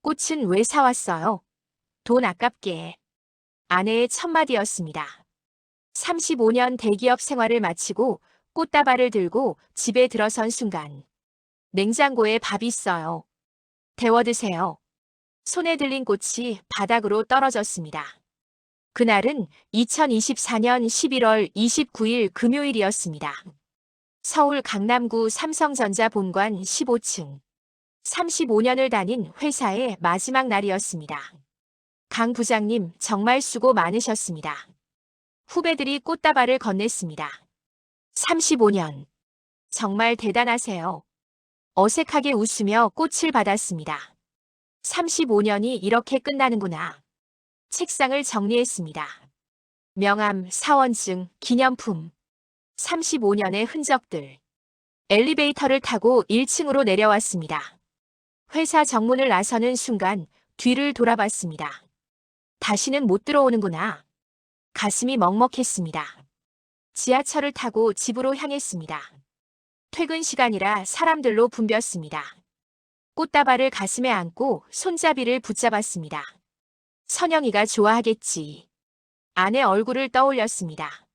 꽃은 왜 사왔어요? 돈 아깝게. 아내의 첫마디였습니다. 35년 대기업 생활을 마치고 꽃다발을 들고 집에 들어선 순간 냉장고에 밥이 있어요. 데워 드세요. 손에 들린 꽃이 바닥으로 떨어졌습니다. 그날은 2024년 11월 29일 금요일이었습니다. 서울 강남구 삼성전자 본관 15층. 35년을 다닌 회사의 마지막 날이었습니다. 강 부장님, 정말 수고 많으셨습니다. 후배들이 꽃다발을 건넸습니다. 35년. 정말 대단하세요. 어색하게 웃으며 꽃을 받았습니다. 35년이 이렇게 끝나는구나. 책상을 정리했습니다. 명함, 사원증, 기념품. 35년의 흔적들. 엘리베이터를 타고 1층으로 내려왔습니다. 회사 정문을 나서는 순간 뒤를 돌아봤습니다. 다시는 못 들어오는구나. 가슴이 먹먹했습니다. 지하철을 타고 집으로 향했습니다. 퇴근 시간이라 사람들로 붐볐습니다. 꽃다발을 가슴에 안고 손잡이를 붙잡았습니다. 선영이가 좋아하겠지. 아내 얼굴을 떠올렸습니다.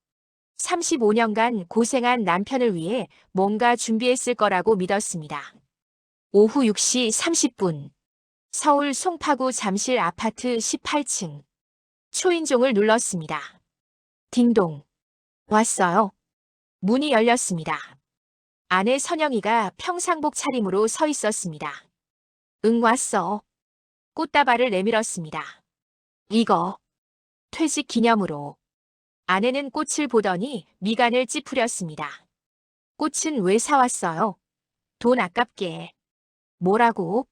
35년간 고생한 남편을 위해 뭔가 준비했을 거라고 믿었습니다. 오후 6시 30분. 서울 송파구 잠실 아파트 18층. 초인종을 눌렀습니다. 딩동. 왔어요. 문이 열렸습니다. 아내 선영이가 평상복 차림으로 서 있었습니다. 응, 왔어. 꽃다발을 내밀었습니다. 이거. 퇴직 기념으로. 아내는 꽃을 보더니 미간을 찌푸렸습니다. 꽃은 왜 사왔어요? 돈 아깝게. 뭐라고?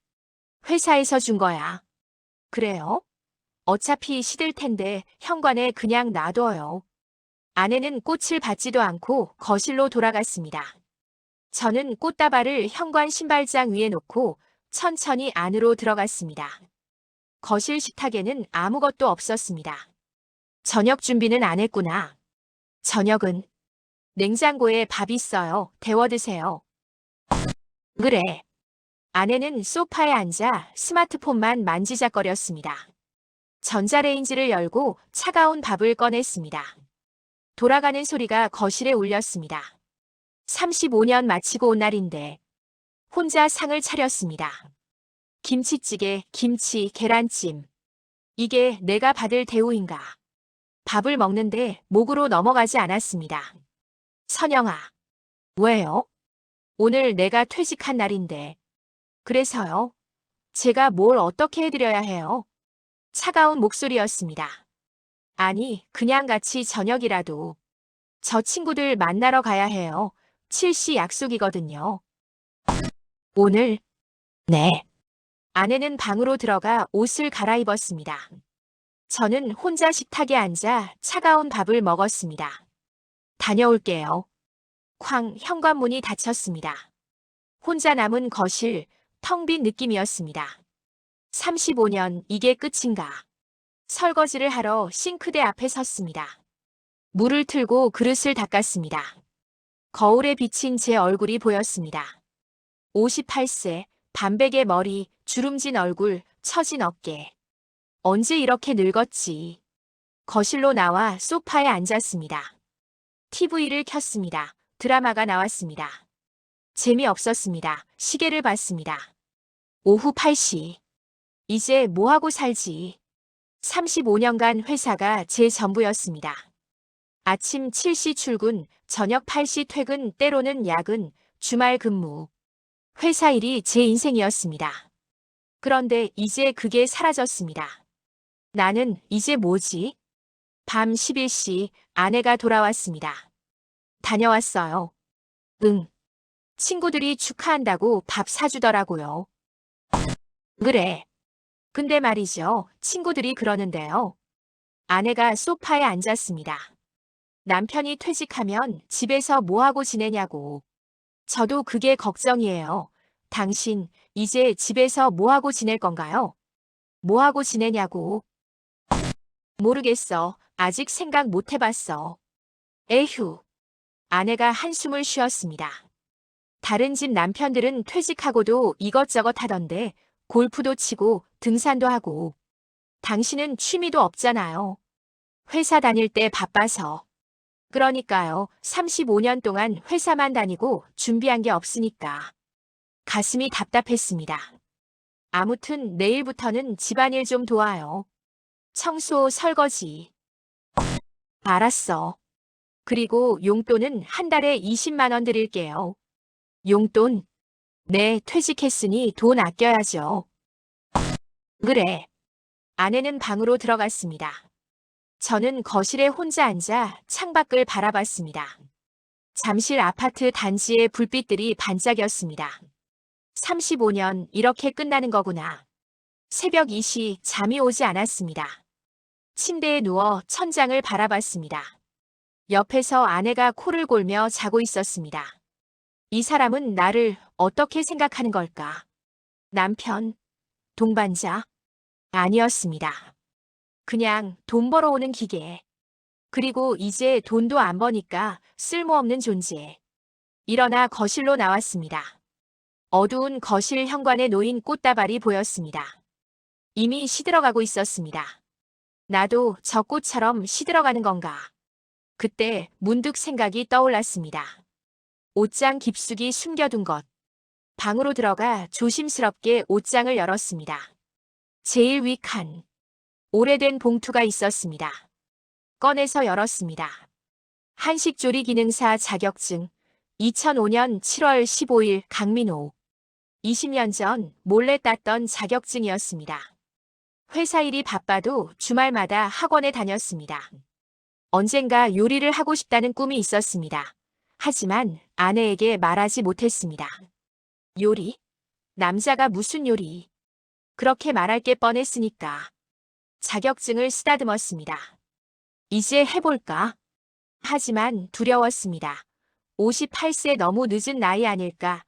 회사에서 준 거야. 그래요? 어차피 시들 텐데 현관에 그냥 놔둬요. 아내는 꽃을 받지도 않고 거실로 돌아갔습니다. 저는 꽃다발을 현관 신발장 위에 놓고 천천히 안으로 들어갔습니다. 거실 식탁에는 아무것도 없었습니다. 저녁 준비는 안 했구나. 저녁은 냉장고에 밥 있어요. 데워 드세요. 그래. 아내는 소파에 앉아 스마트폰만 만지작거렸습니다. 전자레인지를 열고 차가운 밥을 꺼냈습니다. 돌아가는 소리가 거실에 울렸습니다. 35년 마치고 온 날인데 혼자 상을 차렸습니다. 김치찌개, 김치, 계란찜. 이게 내가 받을 대우인가. 밥을 먹는데 목으로 넘어가지 않았습니다. 선영아. 왜요? 오늘 내가 퇴직한 날인데. 그래서요? 제가 뭘 어떻게 해드려야 해요? 차가운 목소리였습니다. 아니, 그냥 같이 저녁이라도. 저 친구들 만나러 가야 해요. 7시 약속이거든요. 오늘? 네. 아내는 방으로 들어가 옷을 갈아입었습니다. 저는 혼자 식탁에 앉아 차가운 밥을 먹었습니다. 다녀올게요. 쾅, 현관문이 닫혔습니다. 혼자 남은 거실, 텅 빈 느낌이었습니다. 35년, 이게 끝인가? 설거지를 하러 싱크대 앞에 섰습니다. 물을 틀고 그릇을 닦았습니다. 거울에 비친 제 얼굴이 보였습니다. 58세, 반백의 머리, 주름진 얼굴, 처진 어깨. 언제 이렇게 늙었지? 거실로 나와 소파에 앉았습니다. TV를 켰습니다. 드라마가 나왔습니다. 재미없었습니다. 시계를 봤습니다. 오후 8시. 이제 뭐하고 살지? 35년간 회사가 제 전부였습니다. 아침 7시 출근, 저녁 8시 퇴근, 때로는 야근, 주말 근무. 회사 일이 제 인생이었습니다. 그런데 이제 그게 사라졌습니다. 나는 이제 뭐지? 밤 11시 아내가 돌아왔습니다. 다녀왔어요. 응. 친구들이 축하한다고 밥 사주더라고요. 그래. 근데 말이죠. 친구들이 그러는데요. 아내가 소파에 앉았습니다. 남편이 퇴직하면 집에서 뭐하고 지내냐고. 저도 그게 걱정이에요. 당신, 이제 집에서 뭐하고 지낼 건가요? 뭐하고 지내냐고. 모르겠어. 아직 생각 못 해봤어. 에휴. 아내가 한숨을 쉬었습니다. 다른 집 남편들은 퇴직하고도 이것저것 하던데 골프도 치고 등산도 하고. 당신은 취미도 없잖아요. 회사 다닐 때 바빠서. 그러니까요. 35년 동안 회사만 다니고 준비한 게 없으니까. 가슴이 답답했습니다. 아무튼 내일부터는 집안일 좀 도와요. 청소, 설거지. 알았어. 그리고 용돈은 한 달에 20만 원 드릴게요. 용돈? 네, 퇴직했으니 돈 아껴야죠. 그래. 아내는 방으로 들어갔습니다. 저는 거실에 혼자 앉아 창밖을 바라봤습니다. 잠실 아파트 단지의 불빛들이 반짝였습니다. 35년 이렇게 끝나는 거구나. 새벽 2시 잠이 오지 않았습니다. 침대에 누워 천장을 바라봤습니다. 옆에서 아내가 코를 골며 자고 있었습니다. 이 사람은 나를 어떻게 생각하는 걸까? 남편, 동반자? 아니었습니다. 그냥 돈 벌어오는 기계. 그리고 이제 돈도 안 버니까 쓸모없는 존재. 일어나 거실로 나왔습니다. 어두운 거실 현관에 놓인 꽃다발이 보였습니다. 이미 시들어가고 있었습니다. 나도 저 꽃처럼 시들어가는 건가? 그때 문득 생각이 떠올랐습니다. 옷장 깊숙이 숨겨둔 것. 방으로 들어가 조심스럽게 옷장을 열었습니다. 제일 위 칸. 오래된 봉투가 있었습니다. 꺼내서 열었습니다. 한식조리 기능사 자격증. 2005년 7월 15일 강민호. 20년 전 몰래 땄던 자격증이었습니다. 회사 일이 바빠도 주말마다 학원에 다녔습니다. 언젠가 요리를 하고 싶다는 꿈이 있었습니다. 하지만 아내에게 말하지 못했습니다. 요리? 남자가 무슨 요리? 그렇게 말할 게 뻔했으니까. 자격증을 쓰다듬었습니다. 이제 해볼까? 하지만 두려웠습니다. 58세 너무 늦은 나이 아닐까?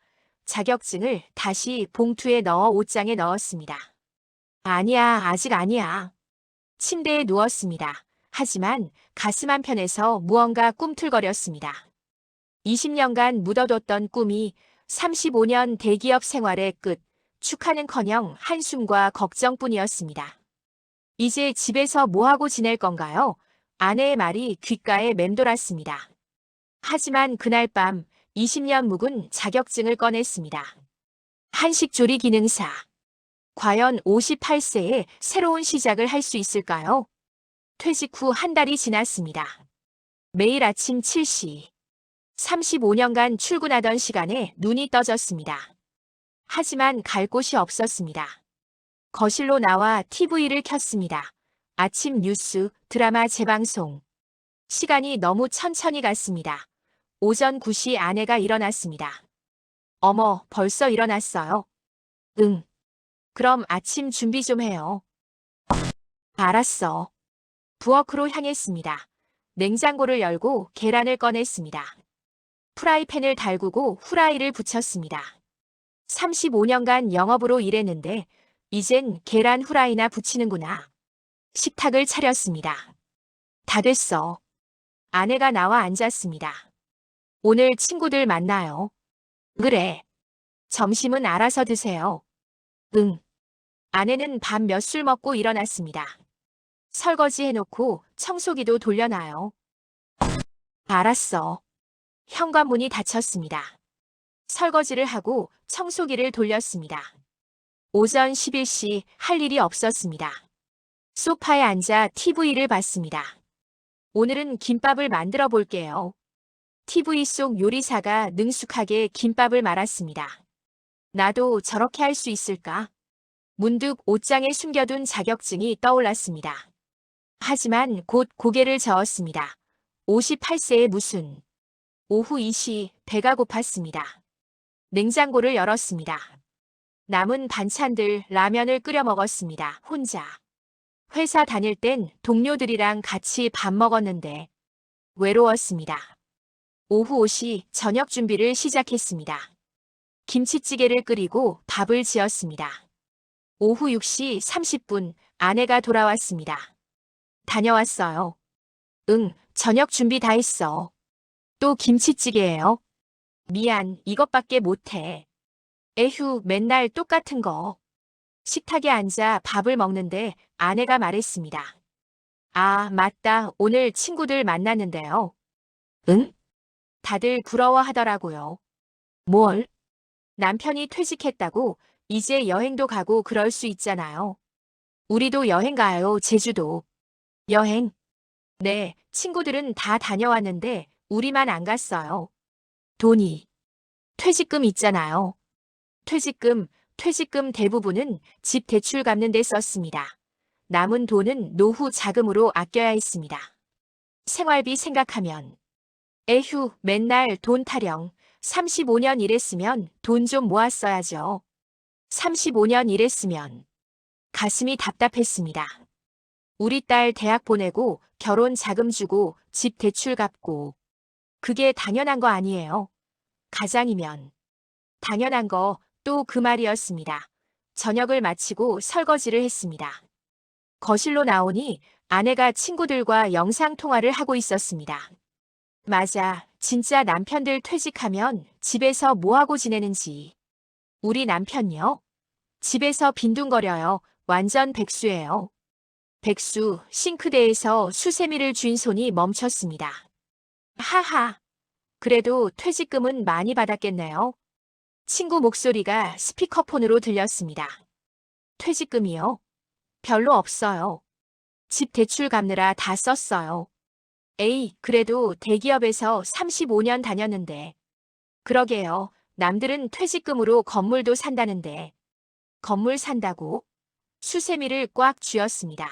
자격증을 다시 봉투에 넣어 옷장에 넣었습니다. 아니야, 아직 아니야. 침대에 누웠습니다. 하지만 가슴 한편에서 무언가 꿈틀거렸습니다. 20년간 묻어뒀던 꿈이 35년 대기업 생활의 끝, 축하는커녕 한숨과 걱정뿐이었습니다. 이제 집에서 뭐하고 지낼 건가요? 아내의 말이 귓가에 맴돌았습니다. 하지만 그날 밤 20년 묵은 자격증을 꺼냈습니다. 한식조리 기능사. 과연 58세에 새로운 시작을 할 수 있을까요? 퇴직 후 한 달이 지났습니다. 매일 아침 7시. 35년간 출근하던 시간에 눈이 떠졌습니다. 하지만 갈 곳이 없었습니다. 거실로 나와 TV를 켰습니다. 아침 뉴스, 드라마 재방송. 시간이 너무 천천히 갔습니다. 오전 9시 아내가 일어났습니다. 어머, 벌써 일어났어요? 응. 그럼 아침 준비 좀 해요. 알았어. 부엌으로 향했습니다. 냉장고를 열고 계란을 꺼냈습니다. 프라이팬을 달구고 후라이를 붙였습니다. 35년간 영업으로 일했는데 이젠 계란 후라이나 붙이는구나. 식탁을 차렸습니다. 다 됐어. 아내가 나와 앉았습니다. 오늘 친구들 만나요. 그래. 점심은 알아서 드세요. 응. 아내는 밥 몇 술 먹고 일어났습니다. 설거지 해놓고 청소기도 돌려놔요. 알았어. 현관문이 닫혔습니다. 설거지를 하고 청소기를 돌렸습니다. 오전 11시 할 일이 없었습니다. 소파에 앉아 TV를 봤습니다. 오늘은 김밥을 만들어 볼게요. TV 속 요리사가 능숙하게 김밥을 말았습니다. 나도 저렇게 할 수 있을까? 문득 옷장에 숨겨둔 자격증이 떠올랐습니다. 하지만 곧 고개를 저었습니다. 58세에 무슨. 오후 2시 배가 고팠습니다. 냉장고를 열었습니다. 남은 반찬들 라면을 끓여 먹었습니다. 혼자. 회사 다닐 땐 동료들이랑 같이 밥 먹었는데 외로웠습니다. 오후 5시 저녁 준비를 시작했습니다. 김치찌개를 끓이고 밥을 지었습니다. 오후 6시 30분 아내가 돌아왔습니다. 다녀왔어요. 응, 저녁 준비 다 했어. 또 김치찌개예요? 미안, 이것밖에 못해. 에휴, 맨날 똑같은 거. 식탁에 앉아 밥을 먹는데 아내가 말했습니다. 아, 맞다. 오늘 친구들 만났는데요. 응? 다들 부러워하더라고요. 뭘? 남편이 퇴직했다고 이제 여행도 가고 그럴 수 있잖아요. 우리도 여행 가요, 제주도. 여행? 네, 친구들은 다 다녀왔는데 우리만 안 갔어요. 돈이. 퇴직금 있잖아요. 퇴직금, 퇴직금 대부분은 집 대출 갚는 데 썼습니다. 남은 돈은 노후 자금으로 아껴야 했습니다. 생활비 생각하면. 에휴, 맨날 돈 타령. 35년 일했으면 돈 좀 모았어야죠. 35년 일했으면. 가슴이 답답했습니다. 우리 딸 대학 보내고 결혼 자금 주고 집 대출 갚고. 그게 당연한 거 아니에요. 가장이면. 당연한 거 또 그 말이었습니다. 저녁을 마치고 설거지를 했습니다. 거실로 나오니 아내가 친구들과 영상통화를 하고 있었습니다. 맞아. 진짜 남편들 퇴직하면 집에서 뭐하고 지내는지. 우리 남편요? 집에서 빈둥거려요. 완전 백수예요. 백수, 싱크대에서 수세미를 쥔 손이 멈췄습니다. 하하. 그래도 퇴직금은 많이 받았겠네요. 친구 목소리가 스피커폰으로 들렸습니다. 퇴직금이요? 별로 없어요. 집 대출 갚느라 다 썼어요. 에이, 그래도 대기업에서 35년 다녔는데. 그러게요. 남들은 퇴직금으로 건물도 산다는데. 건물 산다고? 수세미를 꽉 쥐었습니다.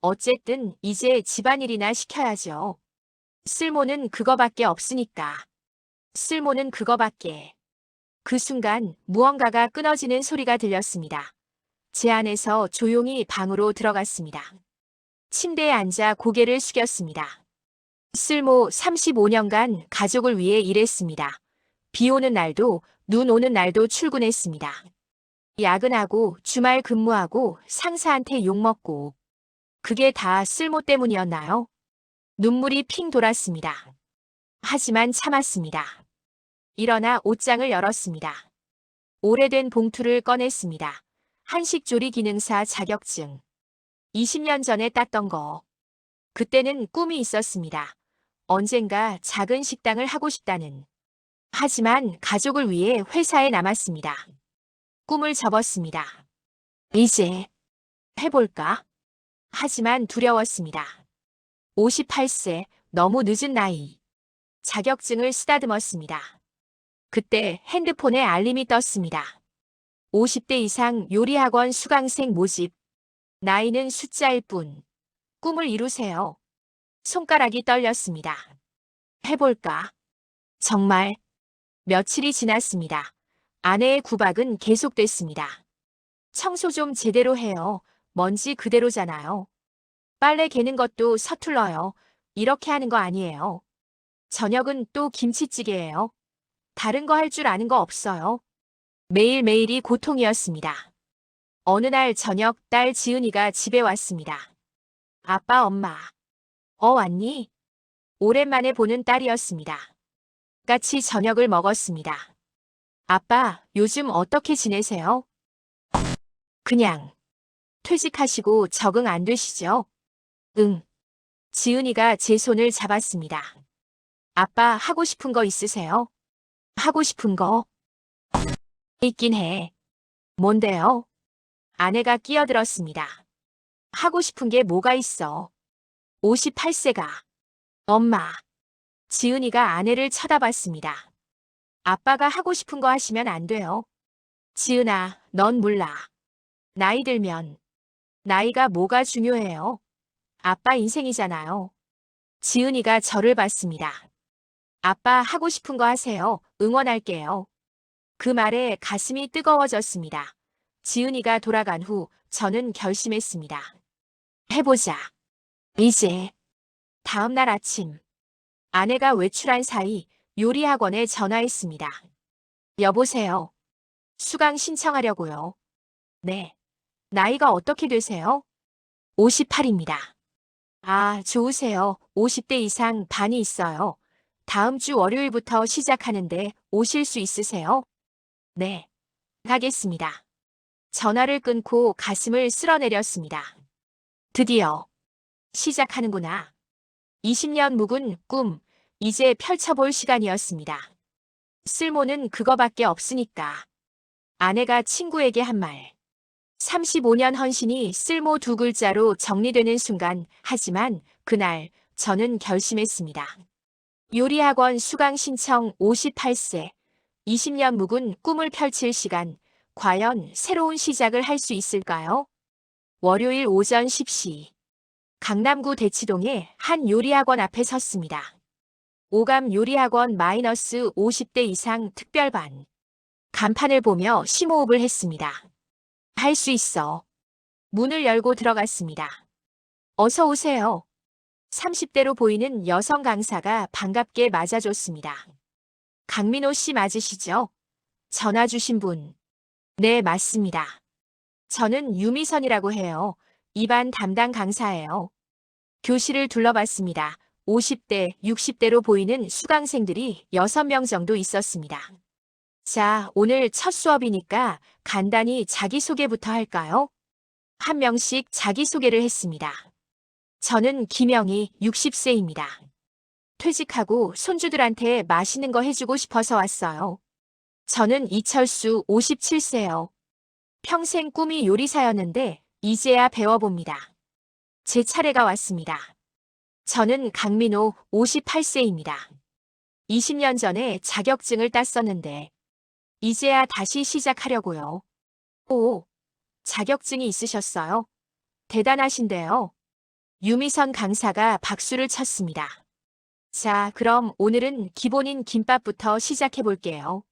어쨌든 이제 집안일이나 시켜야죠. 쓸모는 그거밖에 없으니까. 쓸모는 그거밖에. 그 순간 무언가가 끊어지는 소리가 들렸습니다. 제 안에서 조용히 방으로 들어갔습니다. 침대에 앉아 고개를 숙였습니다. 쓸모 35년간 가족을 위해 일했습니다. 비 오는 날도 눈 오는 날도 출근했습니다. 야근하고 주말 근무하고 상사한테 욕먹고. 그게 다 쓸모 때문이었나요? 눈물이 핑 돌았습니다. 하지만 참았습니다. 일어나 옷장을 열었습니다. 오래된 봉투를 꺼냈습니다. 한식조리 기능사 자격증. 20년 전에 땄던 거. 그때는 꿈이 있었습니다. 언젠가 작은 식당을 하고 싶다는. 하지만 가족을 위해 회사에 남았습니다. 꿈을 접었습니다. 이제 해볼까? 하지만 두려웠습니다. 58세, 너무 늦은 나이. 자격증을 쓰다듬었습니다. 그때 핸드폰에 알림이 떴습니다. 50대 이상 요리학원 수강생 모집. 나이는 숫자일 뿐. 꿈을 이루세요. 손가락이 떨렸습니다. 해볼까? 정말. 며칠이 지났습니다. 아내의 구박은 계속됐습니다. 청소 좀 제대로 해요. 먼지 그대로잖아요. 빨래 개는 것도 서툴러요. 이렇게 하는 거 아니에요. 저녁은 또 김치찌개예요. 다른 거 할 줄 아는 거 없어요. 매일매일이 고통이었습니다. 어느 날 저녁 딸 지은이가 집에 왔습니다. 아빠, 엄마. 왔니? 오랜만에 보는 딸이었습니다. 같이 저녁을 먹었습니다. 아빠, 요즘 어떻게 지내세요? 그냥. 퇴직하시고 적응 안 되시죠? 응. 지은이가 제 손을 잡았습니다. 아빠, 하고 싶은 거 있으세요? 하고 싶은 거? 있긴 해. 뭔데요? 아내가 끼어들었습니다. 하고 싶은 게 뭐가 있어? 58세가. 엄마. 지은이가 아내를 쳐다봤습니다. 아빠가 하고 싶은 거 하시면 안 돼요. 지은아, 넌 몰라. 나이 들면. 나이가 뭐가 중요해요? 아빠 인생이잖아요. 지은이가 저를 봤습니다. 아빠 하고 싶은 거 하세요. 응원할게요. 그 말에 가슴이 뜨거워졌습니다. 지은이가 돌아간 후 저는 결심했습니다. 해보자. 이제. 다음 날 아침. 아내가 외출한 사이 요리학원에 전화했습니다. 여보세요. 수강 신청하려고요. 네. 나이가 어떻게 되세요? 58입니다. 아, 좋으세요. 50대 이상 반이 있어요. 다음 주 월요일부터 시작하는데 오실 수 있으세요? 네. 가겠습니다. 전화를 끊고 가슴을 쓸어내렸습니다. 드디어 시작하는구나. 20년 묵은 꿈, 이제 펼쳐볼 시간이었습니다. 쓸모는 그거밖에 없으니까. 아내가 친구에게 한 말. 35년 헌신이 쓸모 두 글자로 정리되는 순간, 하지만 그날 저는 결심했습니다. 요리학원 수강 신청 58세, 20년 묵은 꿈을 펼칠 시간, 과연 새로운 시작을 할 수 있을까요? 월요일 오전 10시, 강남구 대치동의 한 요리학원 앞에 섰습니다. 오감 요리학원 -50대 이상 특별반. 간판을 보며 심호흡을 했습니다. 할 수 있어. 문을 열고 들어갔습니다. 어서 오세요. 30대로 보이는 여성 강사가 반갑게 맞아줬습니다. 강민호 씨 맞으시죠? 전화 주신 분. 네, 맞습니다. 저는 유미선이라고 해요. 2반 담당 강사예요. 교실을 둘러봤습니다. 50대, 60대로 보이는 수강생들이 6명 정도 있었습니다. 자, 오늘 첫 수업이니까 간단히 자기소개부터 할까요? 한 명씩 자기소개를 했습니다. 저는 김영희, 60세입니다. 퇴직하고 손주들한테 맛있는 거 해주고 싶어서 왔어요. 저는 이철수, 57세요. 평생 꿈이 요리사였는데 이제야 배워봅니다. 제 차례가 왔습니다. 저는 강민호, 58세입니다. 20년 전에 자격증을 땄었는데 이제야 다시 시작하려고요. 오, 자격증이 있으셨어요? 대단하신데요. 유미선 강사가 박수를 쳤습니다. 자, 그럼 오늘은 기본인 김밥부터 시작해 볼게요.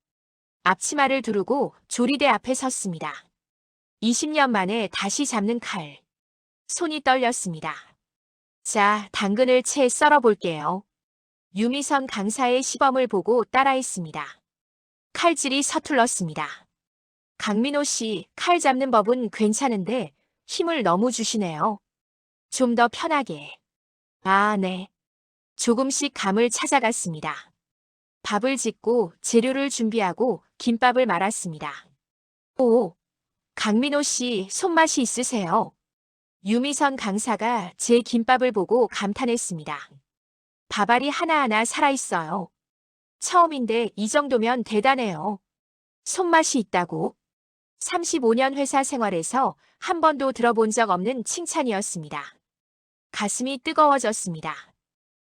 앞치마를 두르고 조리대 앞에 섰습니다. 20년 만에 다시 잡는 칼. 손이 떨렸습니다. 자, 당근을 채 썰어 볼게요. 유미선 강사의 시범을 보고 따라했습니다. 칼질이 서툴렀습니다. 강민호 씨, 칼 잡는 법은 괜찮은데 힘을 너무 주시네요. 좀 더 편하게. 아, 네. 조금씩 감을 찾아갔습니다. 밥을 짓고 재료를 준비하고 김밥을 말았습니다. 오, 강민호 씨 손맛이 있으세요. 유미선 강사가 제 김밥을 보고 감탄했습니다. 밥알이 하나하나 살아있어요. 처음인데 이 정도면 대단해요. 손맛이 있다고. 35년 회사 생활에서 한 번도 들어본 적 없는 칭찬이었습니다. 가슴이 뜨거워졌습니다.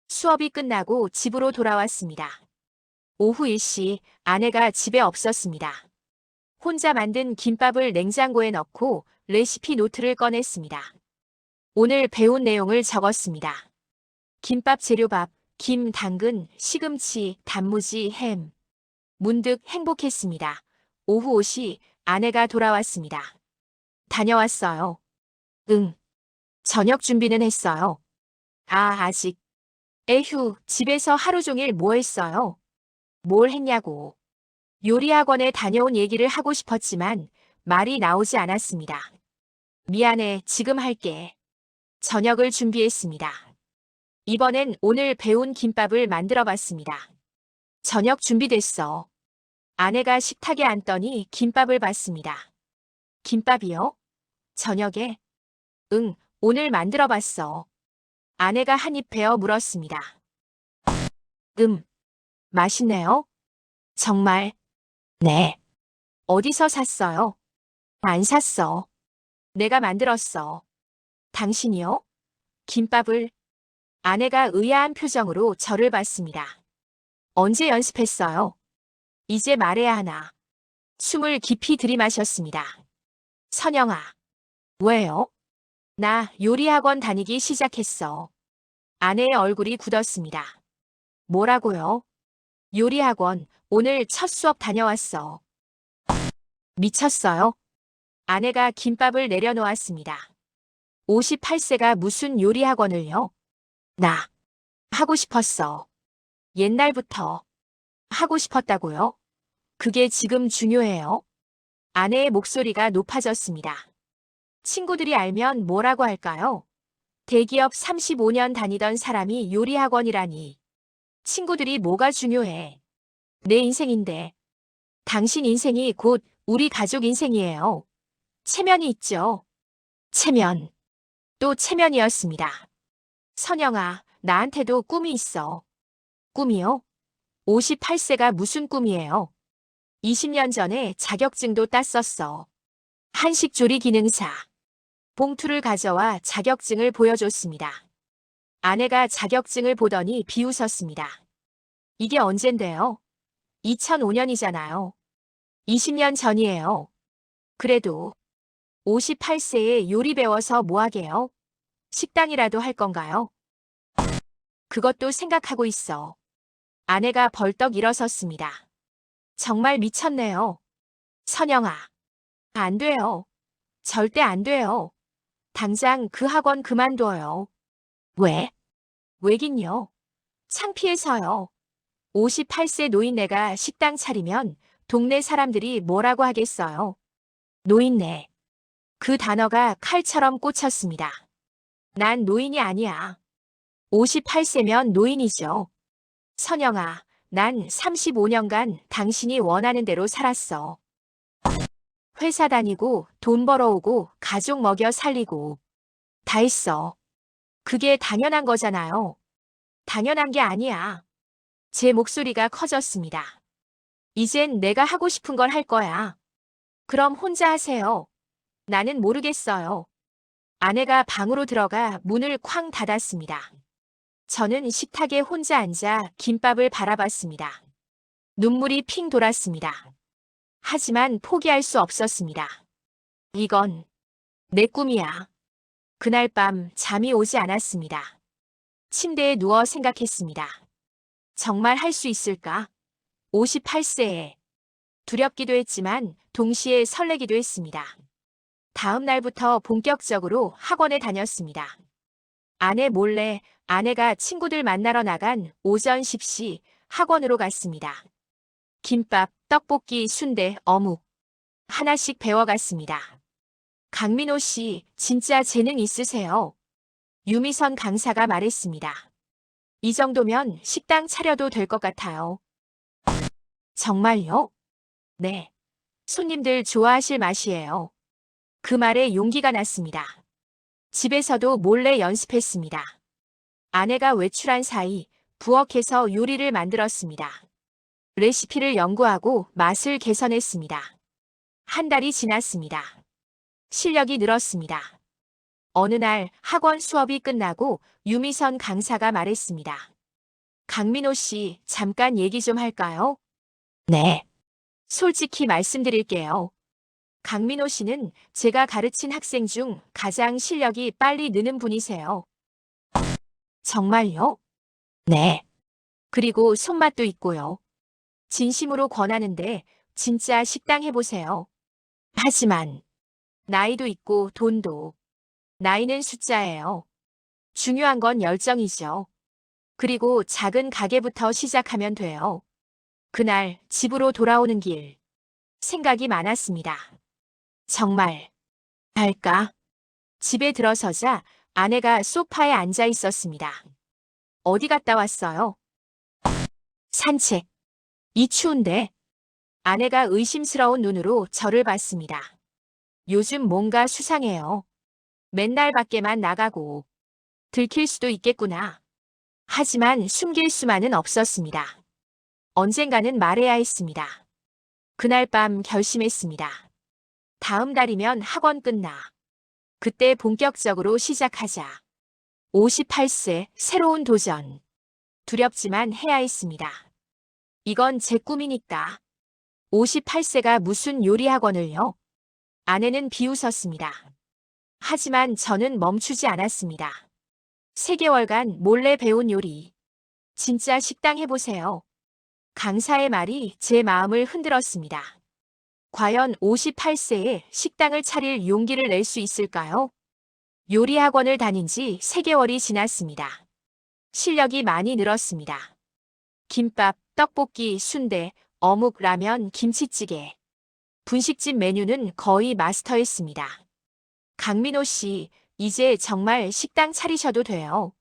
수업이 끝나고 집으로 돌아왔습니다. 오후 1시 아내가 집에 없었습니다. 혼자 만든 김밥을 냉장고에 넣고 레시피 노트를 꺼냈습니다. 오늘 배운 내용을 적었습니다. 김밥 재료밥, 김, 당근, 시금치, 단무지, 햄. 문득 행복했습니다. 오후 5시 아내가 돌아왔습니다. 다녀왔어요. 응. 저녁 준비는 했어요. 아, 아직. 에휴, 집에서 하루 종일 뭐 했어요? 뭘 했냐고. 요리학원에 다녀온 얘기를 하고 싶었지만 말이 나오지 않았습니다. 미안해, 지금 할게. 저녁을 준비했습니다. 이번엔 오늘 배운 김밥을 만들어 봤습니다. 저녁 준비됐어. 아내가 식탁에 앉더니 김밥을 봤습니다. 김밥이요? 저녁에? 응, 오늘 만들어 봤어. 아내가 한 입 베어 물었습니다. 맛있네요? 정말? 네. 어디서 샀어요? 안 샀어. 내가 만들었어. 당신이요? 김밥을? 아내가 의아한 표정으로 저를 봤습니다. 언제 연습했어요? 이제 말해야 하나. 숨을 깊이 들이마셨습니다. 선영아. 왜요? 나 요리학원 다니기 시작했어. 아내의 얼굴이 굳었습니다. 뭐라고요? 요리학원, 오늘 첫 수업 다녀왔어. 미쳤어요? 아내가 김밥을 내려놓았습니다. 58세가 무슨 요리학원을요? 나 하고 싶었어. 옛날부터 하고 싶었다고요? 그게 지금 중요해요? 아내의 목소리가 높아졌습니다. 친구들이 알면 뭐라고 할까요? 대기업 35년 다니던 사람이 요리학원이라니. 친구들이 뭐가 중요해? 내 인생인데. 당신 인생이 곧 우리 가족 인생이에요. 체면이 있죠. 체면. 또 체면이었습니다. 선영아, 나한테도 꿈이 있어. 꿈이요? 58세가 무슨 꿈이에요? 20년 전에 자격증도 땄었어. 한식조리 기능사. 봉투를 가져와 자격증을 보여줬습니다. 아내가 자격증을 보더니 비웃었습니다. 이게 언젠데요? 2005년이잖아요. 20년 전이에요. 그래도 58세에 요리 배워서 뭐 하게요? 식당이라도 할 건가요? 그것도 생각하고 있어. 아내가 벌떡 일어섰습니다. 정말 미쳤네요. 선영아. 안 돼요. 절대 안 돼요. 당장 그 학원 그만둬요. 왜? 왜긴요? 창피해서요. 58세 노인네가 식당 차리면 동네 사람들이 뭐라고 하겠어요? 노인네. 그 단어가 칼처럼 꽂혔습니다. 난 노인이 아니야. 58세면 노인이죠. 선영아, 난 35년간 당신이 원하는 대로 살았어. 회사 다니고 돈 벌어오고 가족 먹여 살리고 다 했어. 그게 당연한 거잖아요. 당연한 게 아니야. 제 목소리가 커졌습니다. 이젠 내가 하고 싶은 걸 할 거야. 그럼 혼자 하세요. 나는 모르겠어요. 아내가 방으로 들어가 문을 쾅 닫았습니다. 저는 식탁에 혼자 앉아 김밥을 바라봤습니다. 눈물이 핑 돌았습니다. 하지만 포기할 수 없었습니다. 이건 내 꿈이야. 그날 밤 잠이 오지 않았습니다. 침대에 누워 생각했습니다. 정말 할 수 있을까? 58세에. 두렵기도 했지만 동시에 설레기도 했습니다. 다음 날부터 본격적으로 학원에 다녔습니다. 아내 몰래 아내가 친구들 만나러 나간 오전 10시 학원으로 갔습니다. 김밥, 떡볶이, 순대, 어묵 하나씩 배워갔습니다. 강민호 씨, 진짜 재능 있으세요. 유미선 강사가 말했습니다. 이 정도면 식당 차려도 될 것 같아요. 정말요? 네. 손님들 좋아하실 맛이에요. 그 말에 용기가 났습니다. 집에서도 몰래 연습했습니다. 아내가 외출한 사이 부엌에서 요리를 만들었습니다. 레시피를 연구하고 맛을 개선했습니다. 한 달이 지났습니다. 실력이 늘었습니다. 어느 날 학원 수업이 끝나고 유미선 강사가 말했습니다. 강민호 씨, 잠깐 얘기 좀 할까요? 네. 솔직히 말씀드릴게요. 강민호 씨는 제가 가르친 학생 중 가장 실력이 빨리 느는 분이세요. 정말요? 네. 그리고 손맛도 있고요. 진심으로 권하는데 진짜 식당 해보세요. 하지만 나이도 있고 돈도. 나이는 숫자예요. 중요한 건 열정이죠. 그리고 작은 가게부터 시작하면 돼요. 그날 집으로 돌아오는 길. 생각이 많았습니다. 정말 할까? 집에 들어서자 아내가 소파에 앉아 있었습니다. 어디 갔다 왔어요? 산책. 이 추운데. 아내가 의심스러운 눈으로 저를 봤습니다. 요즘 뭔가 수상해요. 맨날 밖에만 나가고. 들킬 수도 있겠구나. 하지만 숨길 수만은 없었습니다. 언젠가는 말해야 했습니다. 그날 밤 결심했습니다. 다음 달이면 학원 끝나. 그때 본격적으로 시작하자. 58세 새로운 도전. 두렵지만 해야 했습니다. 이건 제 꿈이니까. 58세가 무슨 요리 학원을요? 아내는 비웃었습니다. 하지만 저는 멈추지 않았습니다. 3개월간 몰래 배운 요리. 진짜 식당 해보세요. 강사의 말이 제 마음을 흔들었습니다. 과연 58세에 식당을 차릴 용기를 낼 수 있을까요? 요리 학원을 다닌 지 3개월이 지났습니다. 실력이 많이 늘었습니다. 김밥, 떡볶이, 순대, 어묵, 라면, 김치찌개. 분식집 메뉴는 거의 마스터했습니다. 강민호 씨, 이제 정말 식당 차리셔도 돼요.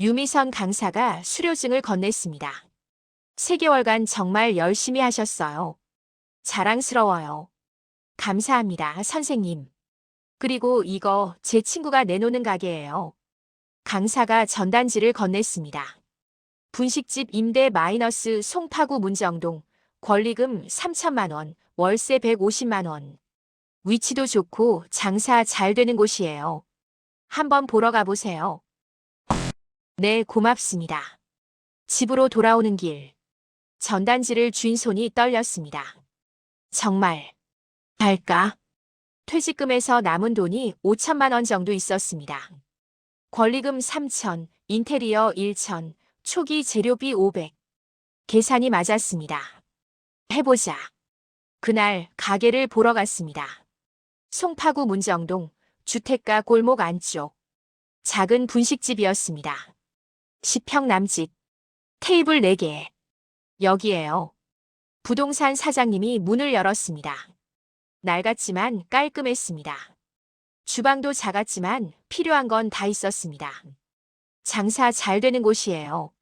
유미선 강사가 수료증을 건넸습니다. 3개월간 정말 열심히 하셨어요. 자랑스러워요. 감사합니다, 선생님. 그리고 이거 제 친구가 내놓는 가게예요. 강사가 전단지를 건넸습니다. 분식집 임대 마이너스 송파구 문정동, 권리금 3천만 원, 월세 150만 원. 위치도 좋고 장사 잘 되는 곳이에요. 한번 보러 가보세요. 네, 고맙습니다. 집으로 돌아오는 길. 전단지를 쥔 손이 떨렸습니다. 정말 할까? 퇴직금에서 남은 돈이 5천만 원 정도 있었습니다. 권리금 3천, 인테리어 1천, 초기 재료비 500. 계산이 맞았습니다. 해보자. 그날 가게를 보러 갔습니다. 송파구 문정동 주택가 골목 안쪽. 작은 분식집이었습니다. 10평 남짓. 테이블 4개. 여기에요. 부동산 사장님이 문을 열었습니다. 낡았지만 깔끔했습니다. 주방도 작았지만 필요한 건 다 있었습니다. 장사 잘 되는 곳이에요.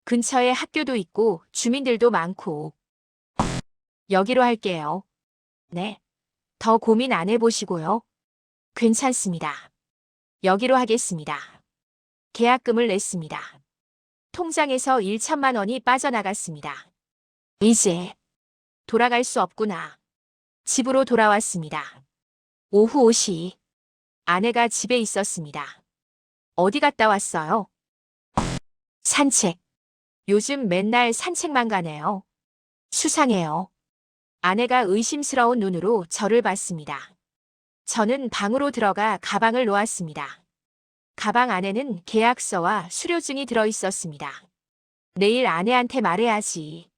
근처에 학교도 있고 주민들도 많고. 여기로 할게요. 네. 더 고민 안 해보시고요. 괜찮습니다. 여기로 하겠습니다. 계약금을 냈습니다. 통장에서 1천만 원이 빠져나갔습니다. 이제 돌아갈 수 없구나. 집으로 돌아왔습니다. 오후 5시. 아내가 집에 있었습니다. 어디 갔다 왔어요? 산책. 요즘 맨날 산책만 가네요. 수상해요. 아내가 의심스러운 눈으로 저를 봤습니다. 저는 방으로 들어가 가방을 놓았습니다. 가방 안에는 계약서와 수료증이 들어 있었습니다. 내일 아내한테 말해야지.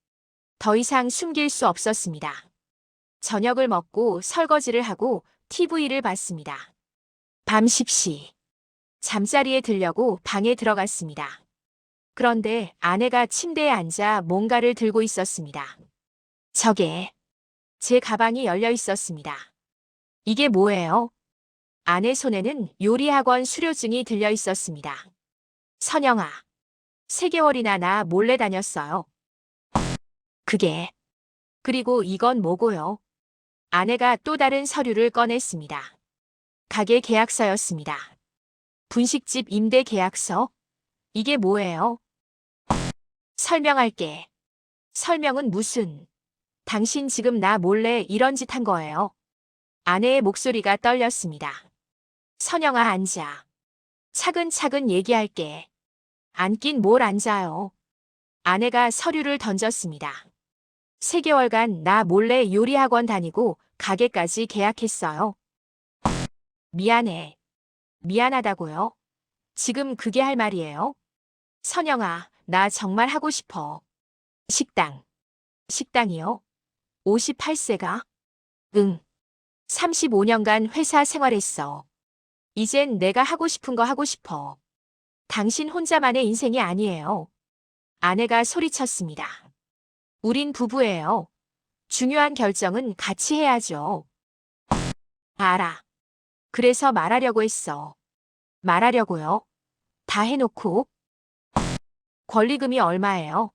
더 이상 숨길 수 없었습니다. 저녁을 먹고 설거지를 하고 TV를 봤습니다. 밤 10시. 잠자리에 들려고 방에 들어갔습니다. 그런데 아내가 침대에 앉아 뭔가를 들고 있었습니다. 저게 제 가방이 열려 있었습니다. 이게 뭐예요? 아내 손에는 요리학원 수료증이 들려 있었습니다. 선영아, 3개월이나 나 몰래 다녔어요. 그게. 그리고 이건 뭐고요? 아내가 또 다른 서류를 꺼냈습니다. 가게 계약서였습니다. 분식집 임대 계약서? 이게 뭐예요? 설명할게. 설명은 무슨? 당신 지금 나 몰래 이런 짓 한 거예요. 아내의 목소리가 떨렸습니다. 선영아, 앉아. 차근차근 얘기할게. 앉긴 뭘 앉아요. 아내가 서류를 던졌습니다. 3개월간 나 몰래 요리학원 다니고 가게까지 계약했어요. 미안해. 미안하다고요? 지금 그게 할 말이에요? 선영아, 나 정말 하고 싶어. 식당. 식당이요? 58세가? 응. 35년간 회사 생활했어. 이젠 내가 하고 싶은 거 하고 싶어. 당신 혼자만의 인생이 아니에요. 아내가 소리쳤습니다. 우린 부부예요. 중요한 결정은 같이 해야죠. 알아. 그래서 말하려고 했어. 말하려고요? 다 해놓고? 권리금이 얼마예요?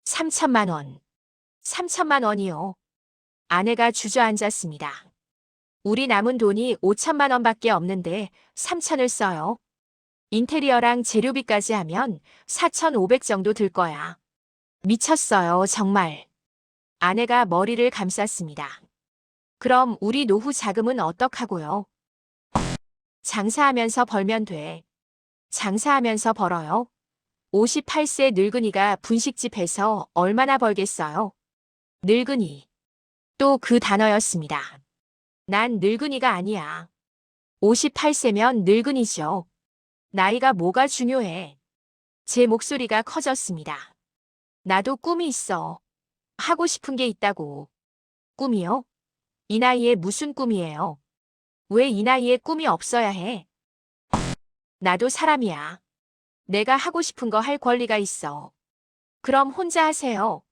3천만 원. 3천만 원이요. 아내가 주저앉았습니다. 우리 남은 돈이 5천만 원밖에 없는데 3천을 써요. 인테리어랑 재료비까지 하면 4,500 정도 들 거야. 미쳤어요, 정말. 아내가 머리를 감쌌습니다. 그럼 우리 노후 자금은 어떡하고요? 장사하면서 벌면 돼. 장사하면서 벌어요? 58세 늙은이가 분식집에서 얼마나 벌겠어요? 늙은이. 또 그 단어였습니다. 난 늙은이가 아니야. 58세면 늙은이죠. 나이가 뭐가 중요해. 제 목소리가 커졌습니다. 나도 꿈이 있어. 하고 싶은 게 있다고. 꿈이요? 이 나이에 무슨 꿈이에요? 왜 이 나이에 꿈이 없어야 해? 나도 사람이야. 내가 하고 싶은 거 할 권리가 있어. 그럼 혼자 하세요.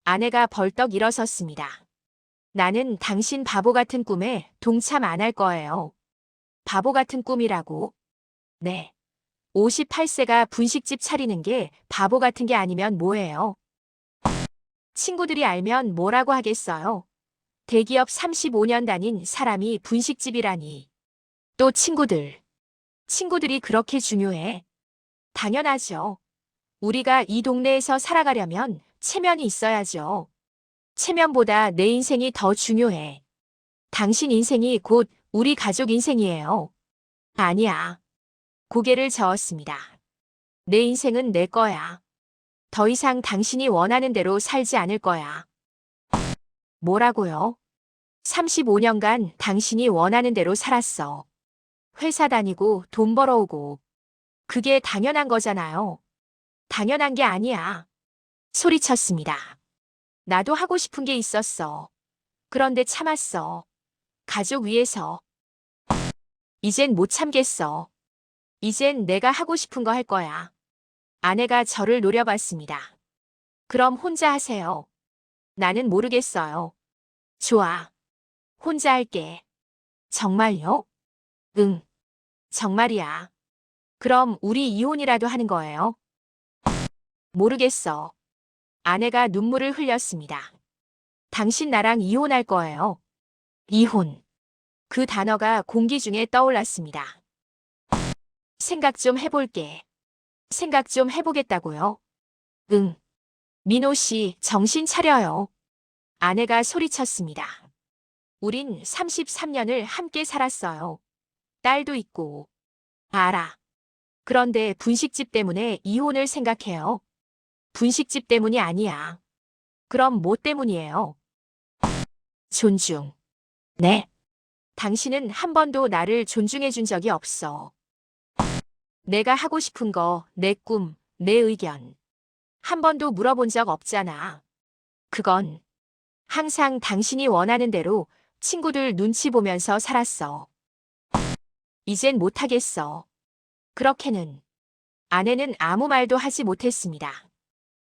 아내가 벌떡 일어섰습니다. 나는 당신 바보 같은 꿈에 동참 안 할 거예요. 바보 같은 꿈이라고? 네. 58세가 분식집 차리는 게 바보 같은 게 아니면 뭐예요? 친구들이 알면 뭐라고 하겠어요? 대기업 35년 다닌 사람이 분식집이라니. 또 친구들. 친구들이 그렇게 중요해. 당연하죠. 우리가 이 동네에서 살아가려면 체면이 있어야죠. 체면보다 내 인생이 더 중요해. 당신 인생이 곧 우리 가족 인생이에요. 아니야. 고개를 저었습니다. 내 인생은 내 거야. 더 이상 당신이 원하는 대로 살지 않을 거야. 뭐라고요? 35년간 당신이 원하는 대로 살았어. 회사 다니고 돈 벌어오고. 그게 당연한 거잖아요. 당연한 게 아니야. 소리쳤습니다. 나도 하고 싶은 게 있었어. 그런데 참았어. 가족 위해서. 이젠 못 참겠어. 이젠 내가 하고 싶은 거 할 거야. 아내가 저를 노려봤습니다. 그럼 혼자 하세요. 나는 모르겠어요. 좋아. 혼자 할게. 정말요? 응. 정말이야. 그럼 우리 이혼이라도 하는 거예요? 모르겠어. 아내가 눈물을 흘렸습니다. 당신 나랑 이혼할 거예요. 이혼. 그 단어가 공기 중에 떠올랐습니다. 생각 좀 해볼게. 생각 좀 해보겠다고요? 응. 민호 씨, 정신 차려요. 아내가 소리쳤습니다. 우린 33년을 함께 살았어요. 딸도 있고. 알아. 그런데 분식집 때문에 이혼을 생각해요. 분식집 때문이 아니야. 그럼 뭐 때문이에요? 존중. 네. 당신은 한 번도 나를 존중해 준 적이 없어. 내가 하고 싶은 거, 내 꿈, 내 의견. 한 번도 물어본 적 없잖아. 그건 항상 당신이 원하는 대로 친구들 눈치 보면서 살았어. 이젠 못하겠어. 그렇게는. 아내는 아무 말도 하지 못했습니다.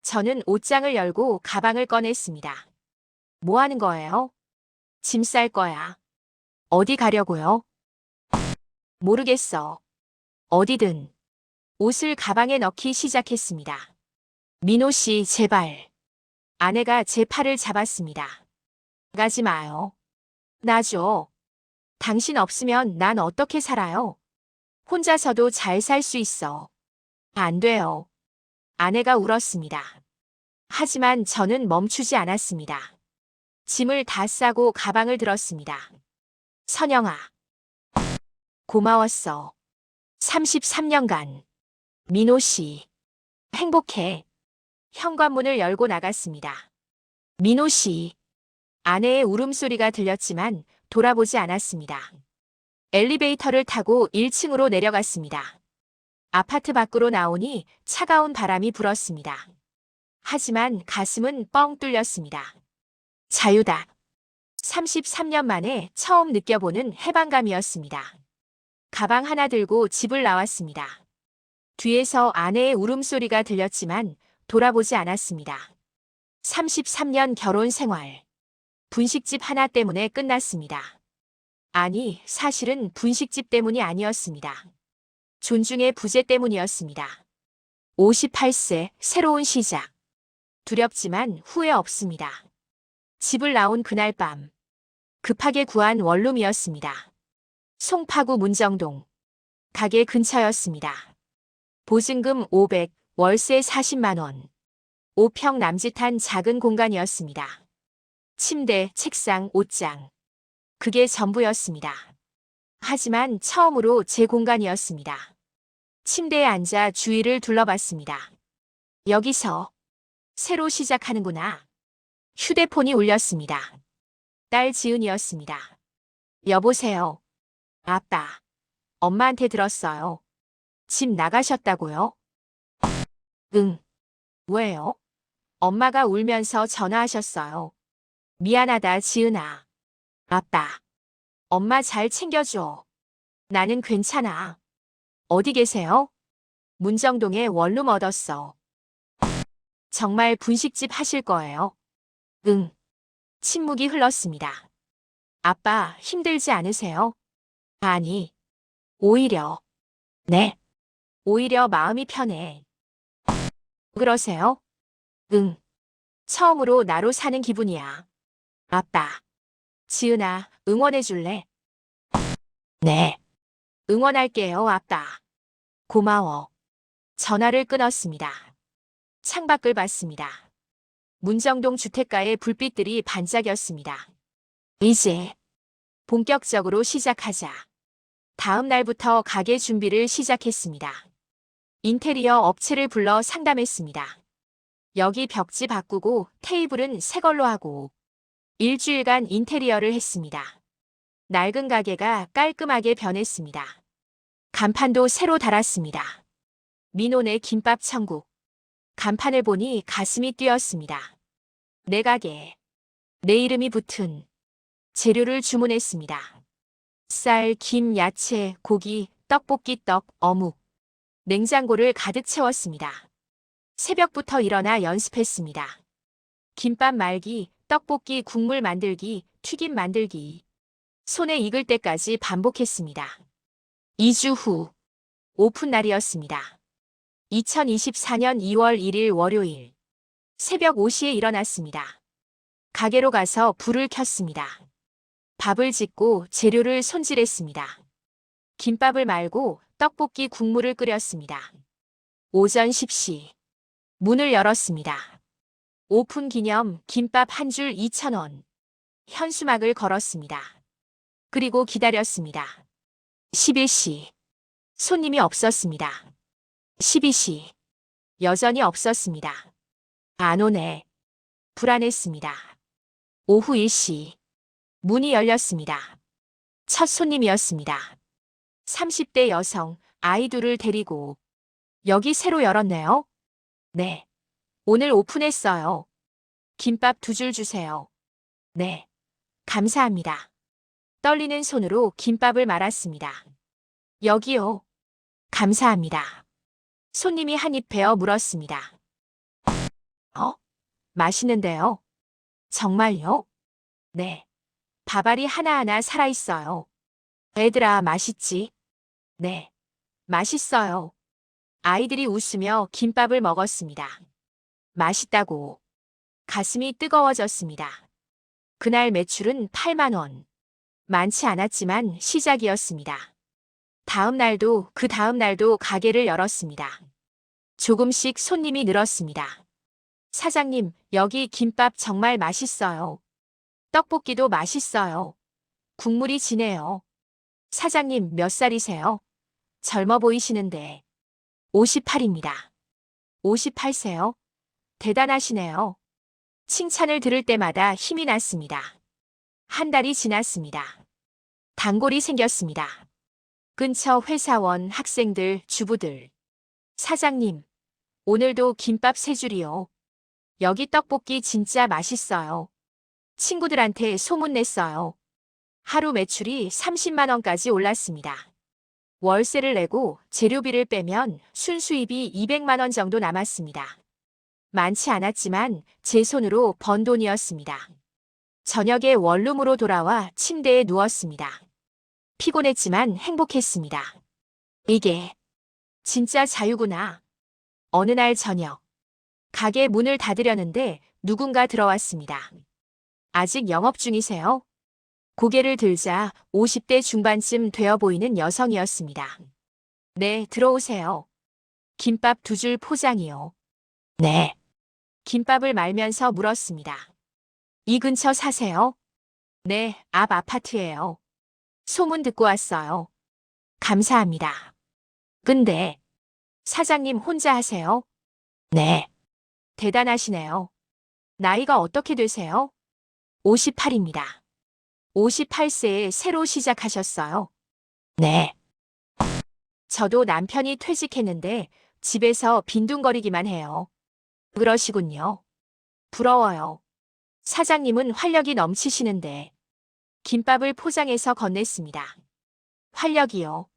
저는 옷장을 열고 가방을 꺼냈습니다. 뭐 하는 거예요? 짐 쌀 거야. 어디 가려고요? 모르겠어. 어디든. 옷을 가방에 넣기 시작했습니다. 민호 씨, 제발. 아내가 제 팔을 잡았습니다. 가지 마요. 놔줘. 당신 없으면 난 어떻게 살아요? 혼자서도 잘 살 수 있어. 안 돼요. 아내가 울었습니다. 하지만 저는 멈추지 않았습니다. 짐을 다 싸고 가방을 들었습니다. 선영아. 고마웠어. 33년간. 민호 씨. 행복해. 현관문을 열고 나갔습니다. 민호 씨. 아내의 울음소리가 들렸지만 돌아보지 않았습니다. 엘리베이터를 타고 1층으로 내려갔습니다. 아파트 밖으로 나오니 차가운 바람이 불었습니다. 하지만 가슴은 뻥 뚫렸습니다. 자유다. 33년 만에 처음 느껴보는 해방감이었습니다. 가방 하나 들고 집을 나왔습니다. 뒤에서 아내의 울음소리가 들렸지만 돌아보지 않았습니다. 33년 결혼 생활. 분식집 하나 때문에 끝났습니다. 아니, 사실은 분식집 때문이 아니었습니다. 존중의 부재 때문이었습니다. 58세, 새로운 시작. 두렵지만 후회 없습니다. 집을 나온 그날 밤. 급하게 구한 원룸이었습니다. 송파구 문정동. 가게 근처였습니다. 보증금 500, 월세 40만 원. 5평 남짓한 작은 공간이었습니다. 침대, 책상, 옷장. 그게 전부였습니다. 하지만 처음으로 제 공간이었습니다. 침대에 앉아 주위를 둘러봤습니다. 여기서 새로 시작하는구나. 휴대폰이 울렸습니다. 딸 지은이었습니다. 여보세요. 아빠. 엄마한테 들었어요. 집 나가셨다고요? 응. 왜요? 엄마가 울면서 전화하셨어요. 미안하다, 지은아. 아빠. 엄마 잘 챙겨줘. 나는 괜찮아. 어디 계세요? 문정동에 원룸 얻었어. 정말 분식집 하실 거예요? 응. 침묵이 흘렀습니다. 아빠, 힘들지 않으세요? 아니. 오히려. 네. 오히려 마음이 편해. 그러세요? 응. 처음으로 나로 사는 기분이야. 아빠. 지은아, 응원해줄래? 네. 응원할게요, 아빠. 고마워. 전화를 끊었습니다. 창밖을 봤습니다. 문정동 주택가의 불빛들이 반짝였습니다. 이제 본격적으로 시작하자. 다음 날부터 가게 준비를 시작했습니다. 인테리어 업체를 불러 상담했습니다. 여기 벽지 바꾸고 테이블은 새 걸로 하고 일주일간 인테리어를 했습니다. 낡은 가게가 깔끔하게 변했습니다. 간판도 새로 달았습니다. 민호네 김밥 천국. 간판을 보니 가슴이 뛰었습니다. 내 가게. 내 이름이 붙은 재료를 주문했습니다. 쌀, 김, 야채, 고기, 떡볶이, 떡, 어묵. 냉장고를 가득 채웠습니다. 새벽부터 일어나 연습했습니다. 김밥 말기, 떡볶이 국물 만들기, 튀김 만들기. 손에 익을 때까지 반복했습니다. 2주 후, 오픈 날이었습니다. 2024년 2월 1일 월요일. 새벽 5시에 일어났습니다. 가게로 가서 불을 켰습니다. 밥을 짓고 재료를 손질했습니다. 김밥을 말고 떡볶이 국물을 끓였습니다. 오전 10시. 문을 열었습니다. 오픈 기념 김밥 한 줄 2,000원. 현수막을 걸었습니다. 그리고 기다렸습니다. 11시. 손님이 없었습니다. 12시. 여전히 없었습니다. 안 오네. 불안했습니다. 오후 1시. 문이 열렸습니다. 첫 손님이었습니다. 30대 여성, 아이 둘을 데리고. 여기 새로 열었네요. 네. 오늘 오픈했어요. 김밥 2줄 주세요. 네. 감사합니다. 떨리는 손으로 김밥을 말았습니다. 여기요. 감사합니다. 손님이 한입 베어 물었습니다. 맛있는데요? 정말요? 네. 밥알이 하나하나 살아있어요. 애들아, 맛있지? 네. 맛있어요. 아이들이 웃으며 김밥을 먹었습니다. 맛있다고. 가슴이 뜨거워졌습니다. 그날 매출은 8만 원. 많지 않았지만 시작이었습니다. 다음 날도 그 다음 날도 가게를 열었습니다. 조금씩 손님이 늘었습니다. 사장님, 여기 김밥 정말 맛있어요. 떡볶이도 맛있어요. 국물이 진해요. 사장님, 몇 살이세요? 젊어 보이시는데. 58입니다. 58세요? 대단하시네요. 칭찬을 들을 때마다 힘이 났습니다. 한 달이 지났습니다. 단골이 생겼습니다. 근처 회사원, 학생들, 주부들. 사장님, 오늘도 김밥 3줄이요. 여기 떡볶이 진짜 맛있어요. 친구들한테 소문냈어요. 하루 매출이 30만 원까지 올랐습니다. 월세를 내고 재료비를 빼면 순수입이 200만 원 정도 남았습니다. 많지 않았지만 제 손으로 번 돈이었습니다. 저녁에 원룸으로 돌아와 침대에 누웠습니다. 피곤했지만 행복했습니다. 이게 진짜 자유구나. 어느 날 저녁, 가게 문을 닫으려는데 누군가 들어왔습니다. 아직 영업 중이세요? 고개를 들자 50대 중반쯤 되어 보이는 여성이었습니다. 네, 들어오세요. 김밥 2줄 포장이요. 네. 김밥을 말면서 물었습니다. 이 근처 사세요? 네, 앞 아파트예요. 소문 듣고 왔어요. 감사합니다. 근데 사장님 혼자 하세요? 네. 대단하시네요. 나이가 어떻게 되세요? 58입니다. 58세에 새로 시작하셨어요. 네. 저도 남편이 퇴직했는데 집에서 빈둥거리기만 해요. 그러시군요. 부러워요. 사장님은 활력이 넘치시는데. 김밥을 포장해서 건넸습니다. 활력이요.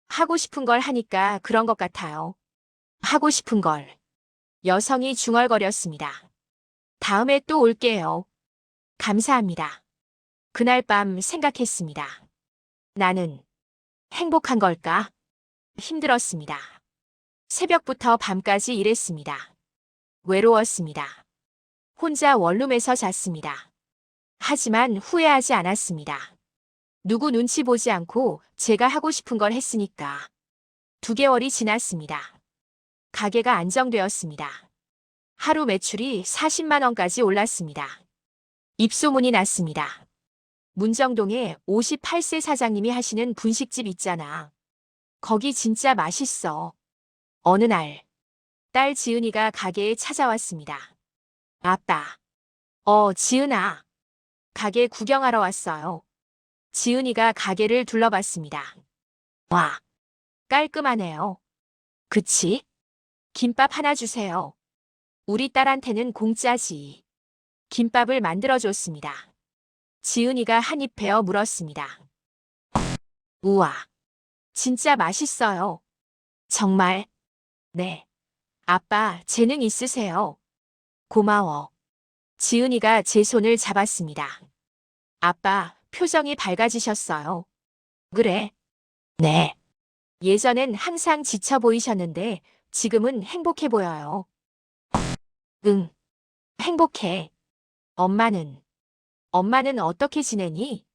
하고 싶은 걸 하니까 그런 것 같아요. 하고 싶은 걸. 여성이 중얼거렸습니다. 다음에 또 올게요. 감사합니다. 그날 밤 생각했습니다. 나는 행복한 걸까? 힘들었습니다. 새벽부터 밤까지 일했습니다. 외로웠습니다. 혼자 원룸에서 잤습니다. 하지만 후회하지 않았습니다. 누구 눈치 보지 않고 제가 하고 싶은 걸 했으니까. 2개월이 지났습니다. 가게가 안정되었습니다. 하루 매출이 40만 원까지 올랐습니다. 입소문이 났습니다. 문정동에 58세 사장님이 하시는 분식집 있잖아. 거기 진짜 맛있어. 어느 날, 딸 지은이가 가게에 찾아왔습니다. 아빠. 지은아. 가게 구경하러 왔어요. 지은이가 가게를 둘러봤습니다. 와, 깔끔하네요. 그치? 김밥 하나 주세요. 우리 딸한테는 공짜지. 김밥을 만들어줬습니다. 지은이가 한 입 베어 물었습니다. 우와, 진짜 맛있어요. 정말? 네. 아빠, 재능 있으세요. 고마워. 지은이가 제 손을 잡았습니다. 아빠, 표정이 밝아지셨어요. 그래? 네. 예전엔 항상 지쳐 보이셨는데 지금은 행복해 보여요. 응, 행복해. 엄마는? 엄마는 어떻게 지내니?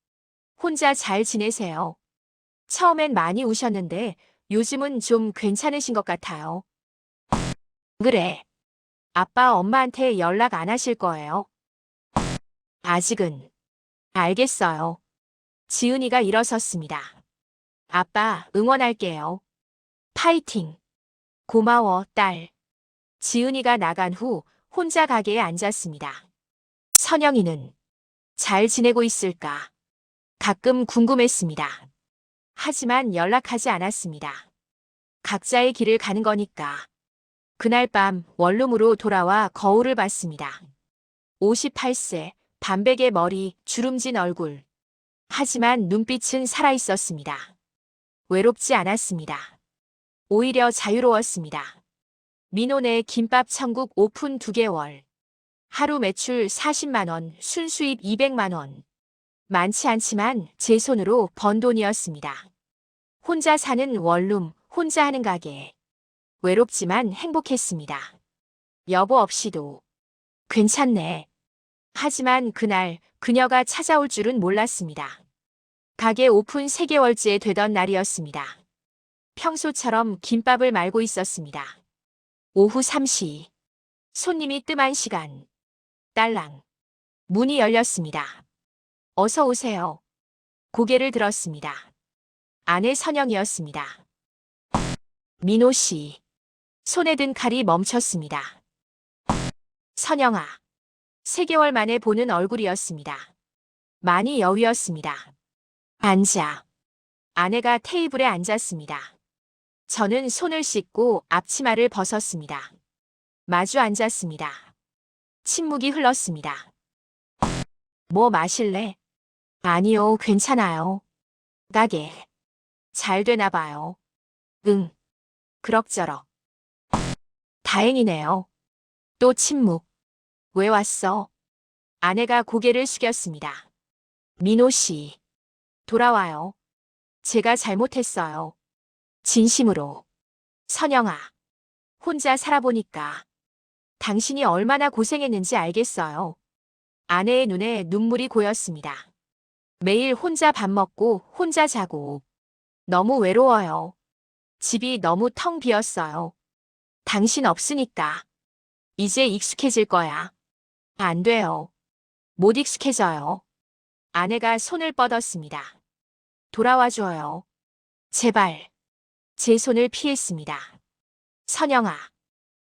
혼자 잘 지내세요. 처음엔 많이 우셨는데 요즘은 좀 괜찮으신 것 같아요. 그래. 아빠 엄마한테 연락 안 하실 거예요? 아직은. 알겠어요. 지은이가 일어섰습니다. 아빠 응원할게요. 파이팅. 고마워, 딸. 지은이가 나간 후 혼자 가게에 앉았습니다. 선영이는 잘 지내고 있을까? 가끔 궁금했습니다. 하지만 연락하지 않았습니다. 각자의 길을 가는 거니까. 그날 밤 원룸으로 돌아와 거울을 봤습니다. 58세, 반백의 머리, 주름진 얼굴. 하지만 눈빛은 살아있었습니다. 외롭지 않았습니다. 오히려 자유로웠습니다. 민호네 김밥 천국 오픈 2개월. 하루 매출 40만 원, 순수입 200만 원. 많지 않지만 제 손으로 번 돈이었습니다. 혼자 사는 원룸, 혼자 하는 가게. 외롭지만 행복했습니다. 여보 없이도. 괜찮네. 하지만 그날 그녀가 찾아올 줄은 몰랐습니다. 가게 오픈 3개월째 되던 날이었습니다. 평소처럼 김밥을 말고 있었습니다. 오후 3시. 손님이 뜸한 시간. 딸랑. 문이 열렸습니다. 어서 오세요. 고개를 들었습니다. 아내 선영이었습니다. 민호 씨. 손에 든 칼이 멈췄습니다. 선영아. 3개월 만에 보는 얼굴이었습니다. 많이 여위었습니다. 앉아. 아내가 테이블에 앉았습니다. 저는 손을 씻고 앞치마를 벗었습니다. 마주 앉았습니다. 침묵이 흘렀습니다. 뭐 마실래? 아니요, 괜찮아요. 가게. 잘 되나 봐요. 응. 그럭저럭. 다행이네요. 또 침묵. 왜 왔어? 아내가 고개를 숙였습니다. 민호 씨. 돌아와요. 제가 잘못했어요. 진심으로. 선영아. 혼자 살아보니까 당신이 얼마나 고생했는지 알겠어요. 아내의 눈에 눈물이 고였습니다. 매일 혼자 밥 먹고 혼자 자고 너무 외로워요. 집이 너무 텅 비었어요. 당신 없으니까. 이제 익숙해질 거야. 안 돼요. 못 익숙해져요. 아내가 손을 뻗었습니다. 돌아와줘요. 제발. 제 손을 피했습니다. 선영아.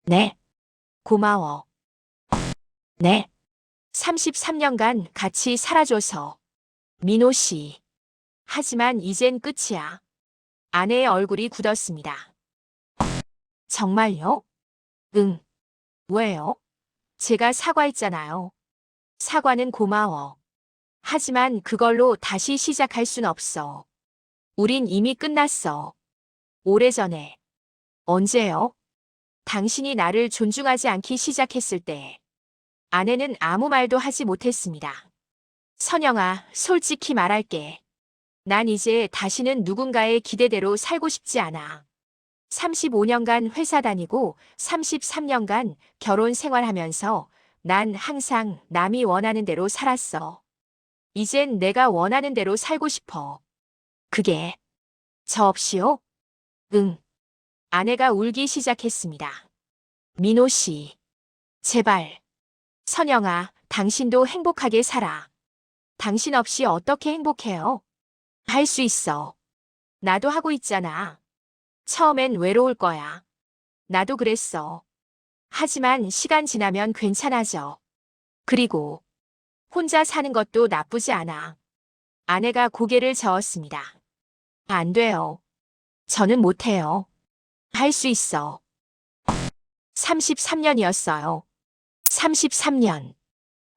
네. 고마워. 네. 33년간 같이 살아줘서. 민호 씨. 하지만 이젠 끝이야. 아내의 얼굴이 굳었습니다. 정말요? 응. 왜요? 제가 사과했잖아요. 사과는 고마워. 하지만 그걸로 다시 시작할 순 없어. 우린 이미 끝났어. 오래전에. 언제요? 당신이 나를 존중하지 않기 시작했을 때. 아내는 아무 말도 하지 못했습니다. 선영아, 솔직히 말할게. 난 이제 다시는 누군가의 기대대로 살고 싶지 않아. 35년간 회사 다니고 33년간 결혼 생활하면서 난 항상 남이 원하는 대로 살았어. 이젠 내가 원하는 대로 살고 싶어. 그게 저 없이요? 응. 아내가 울기 시작했습니다. 민호 씨, 제발. 선영아, 당신도 행복하게 살아. 당신 없이 어떻게 행복해요? 할 수 있어. 나도 하고 있잖아. 처음엔 외로울 거야. 나도 그랬어. 하지만 시간 지나면 괜찮아져. 그리고 혼자 사는 것도 나쁘지 않아. 아내가 고개를 저었습니다. 안 돼요. 저는 못해요. 할 수 있어. 33년이었어요. 33년.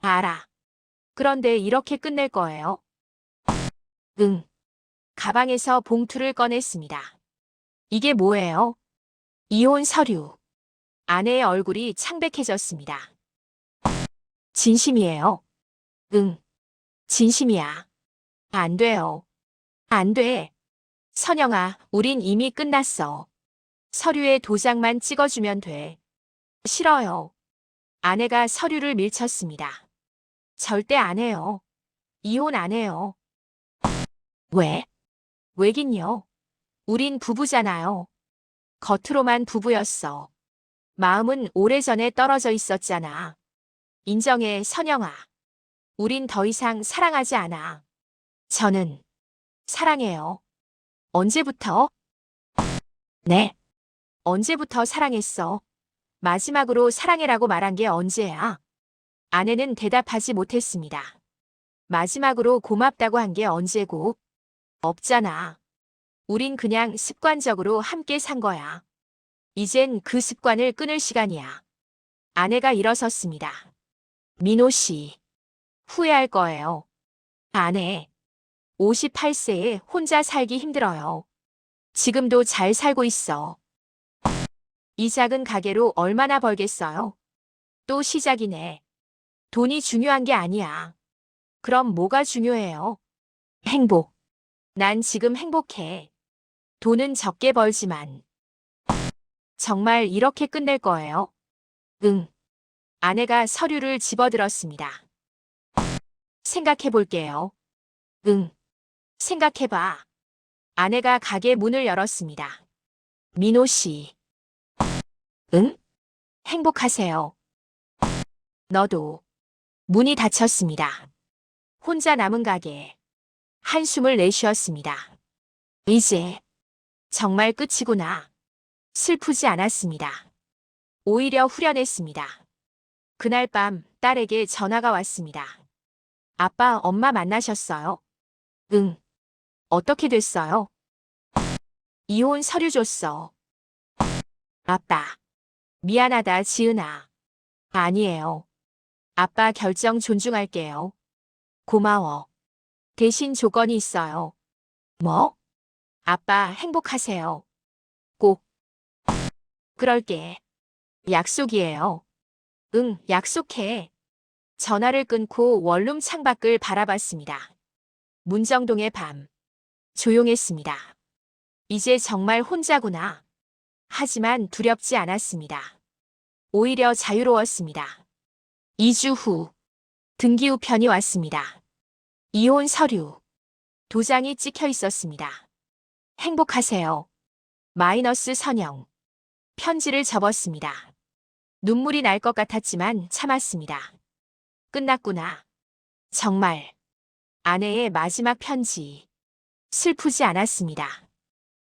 알아. 그런데 이렇게 끝낼 거예요? 응. 가방에서 봉투를 꺼냈습니다. 이게 뭐예요? 이혼 서류. 아내의 얼굴이 창백해졌습니다. 진심이에요? 응. 진심이야. 안 돼요. 안 돼. 선영아, 우린 이미 끝났어. 서류에 도장만 찍어주면 돼. 싫어요. 아내가 서류를 밀쳤습니다. 절대 안 해요. 이혼 안 해요. 왜? 왜긴요? 우린 부부잖아요. 겉으로만 부부였어. 마음은 오래전에 떨어져 있었잖아. 인정해, 선영아. 우린 더 이상 사랑하지 않아. 저는 사랑해요. 언제부터? 네. 언제부터 사랑했어? 마지막으로 사랑해라고 말한 게 언제야? 아내는 대답하지 못했습니다. 마지막으로 고맙다고 한 게 언제고? 없잖아. 우린 그냥 습관적으로 함께 산 거야. 이젠 그 습관을 끊을 시간이야. 아내가 일어섰습니다. 민호 씨, 후회할 거예요. 아내, 58세에 혼자 살기 힘들어요. 지금도 잘 살고 있어. 이 작은 가게로 얼마나 벌겠어요? 또 시작이네. 돈이 중요한 게 아니야. 그럼 뭐가 중요해요? 행복. 난 지금 행복해. 돈은 적게 벌지만. 정말 이렇게 끝낼 거예요? 응. 아내가 서류를 집어들었습니다. 생각해 볼게요. 응. 생각해봐. 아내가 가게 문을 열었습니다. 민호 씨. 응? 행복하세요. 너도. 문이 닫혔습니다. 혼자 남은 가게. 한숨을 내쉬었습니다. 이제 정말 끝이구나. 슬프지 않았습니다. 오히려 후련했습니다. 그날 밤 딸에게 전화가 왔습니다. 아빠, 엄마 만나셨어요? 응. 어떻게 됐어요? 이혼 서류 줬어. 아빠. 미안하다, 지은아. 아니에요. 아빠 결정 존중할게요. 고마워. 대신 조건이 있어요. 뭐? 아빠 행복하세요. 꼭. 그럴게. 약속이에요. 응, 약속해. 전화를 끊고 원룸 창밖을 바라봤습니다. 문정동의 밤. 조용했습니다. 이제 정말 혼자구나. 하지만 두렵지 않았습니다. 오히려 자유로웠습니다. 2주 후, 등기 우편이 왔습니다. 이혼 서류. 도장이 찍혀 있었습니다. 행복하세요. 마이너스 선영. 편지를 접었습니다. 눈물이 날 것 같았지만 참았습니다. 끝났구나. 정말. 아내의 마지막 편지. 슬프지 않았습니다.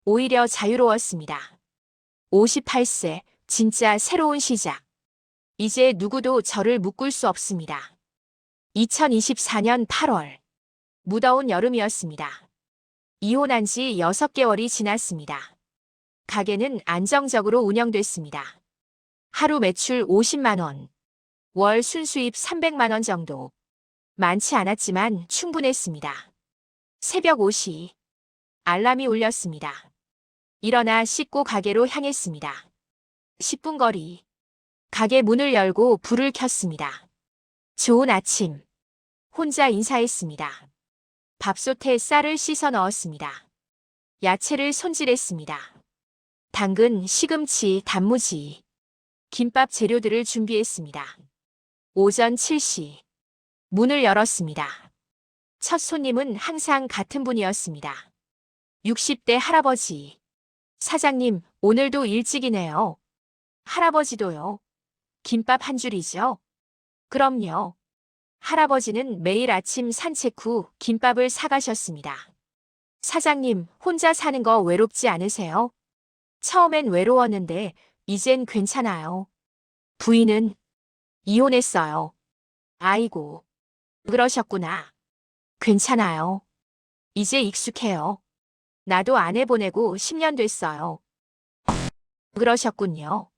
오히려 자유로웠습니다. 58세, 진짜 새로운 시작. 이제 누구도 저를 묶을 수 없습니다. 2024년 8월. 무더운 여름이었습니다. 이혼한 지 6개월이 지났습니다. 가게는 안정적으로 운영됐습니다. 하루 매출 50만 원, 월 순수입 300만 원 정도. 많지 않았지만 충분했습니다. 새벽 5시. 알람이 울렸습니다. 일어나 씻고 가게로 향했습니다. 10분 거리. 가게 문을 열고 불을 켰습니다. 좋은 아침. 혼자 인사했습니다. 밥솥에 쌀을 씻어 넣었습니다. 야채를 손질했습니다. 당근, 시금치, 단무지, 김밥 재료들을 준비했습니다. 오전 7시. 문을 열었습니다. 첫 손님은 항상 같은 분이었습니다. 60대 할아버지. 사장님, 오늘도 일찍이네요. 할아버지도요. 김밥 한 줄이죠? 그럼요. 할아버지는 매일 아침 산책 후 김밥을 사가셨습니다. 사장님, 혼자 사는 거 외롭지 않으세요? 처음엔 외로웠는데 이젠 괜찮아요. 부인은 이혼했어요. 아이고, 그러셨구나. 괜찮아요. 이제 익숙해요. 나도 아내 보내고 10년 됐어요. 그러셨군요.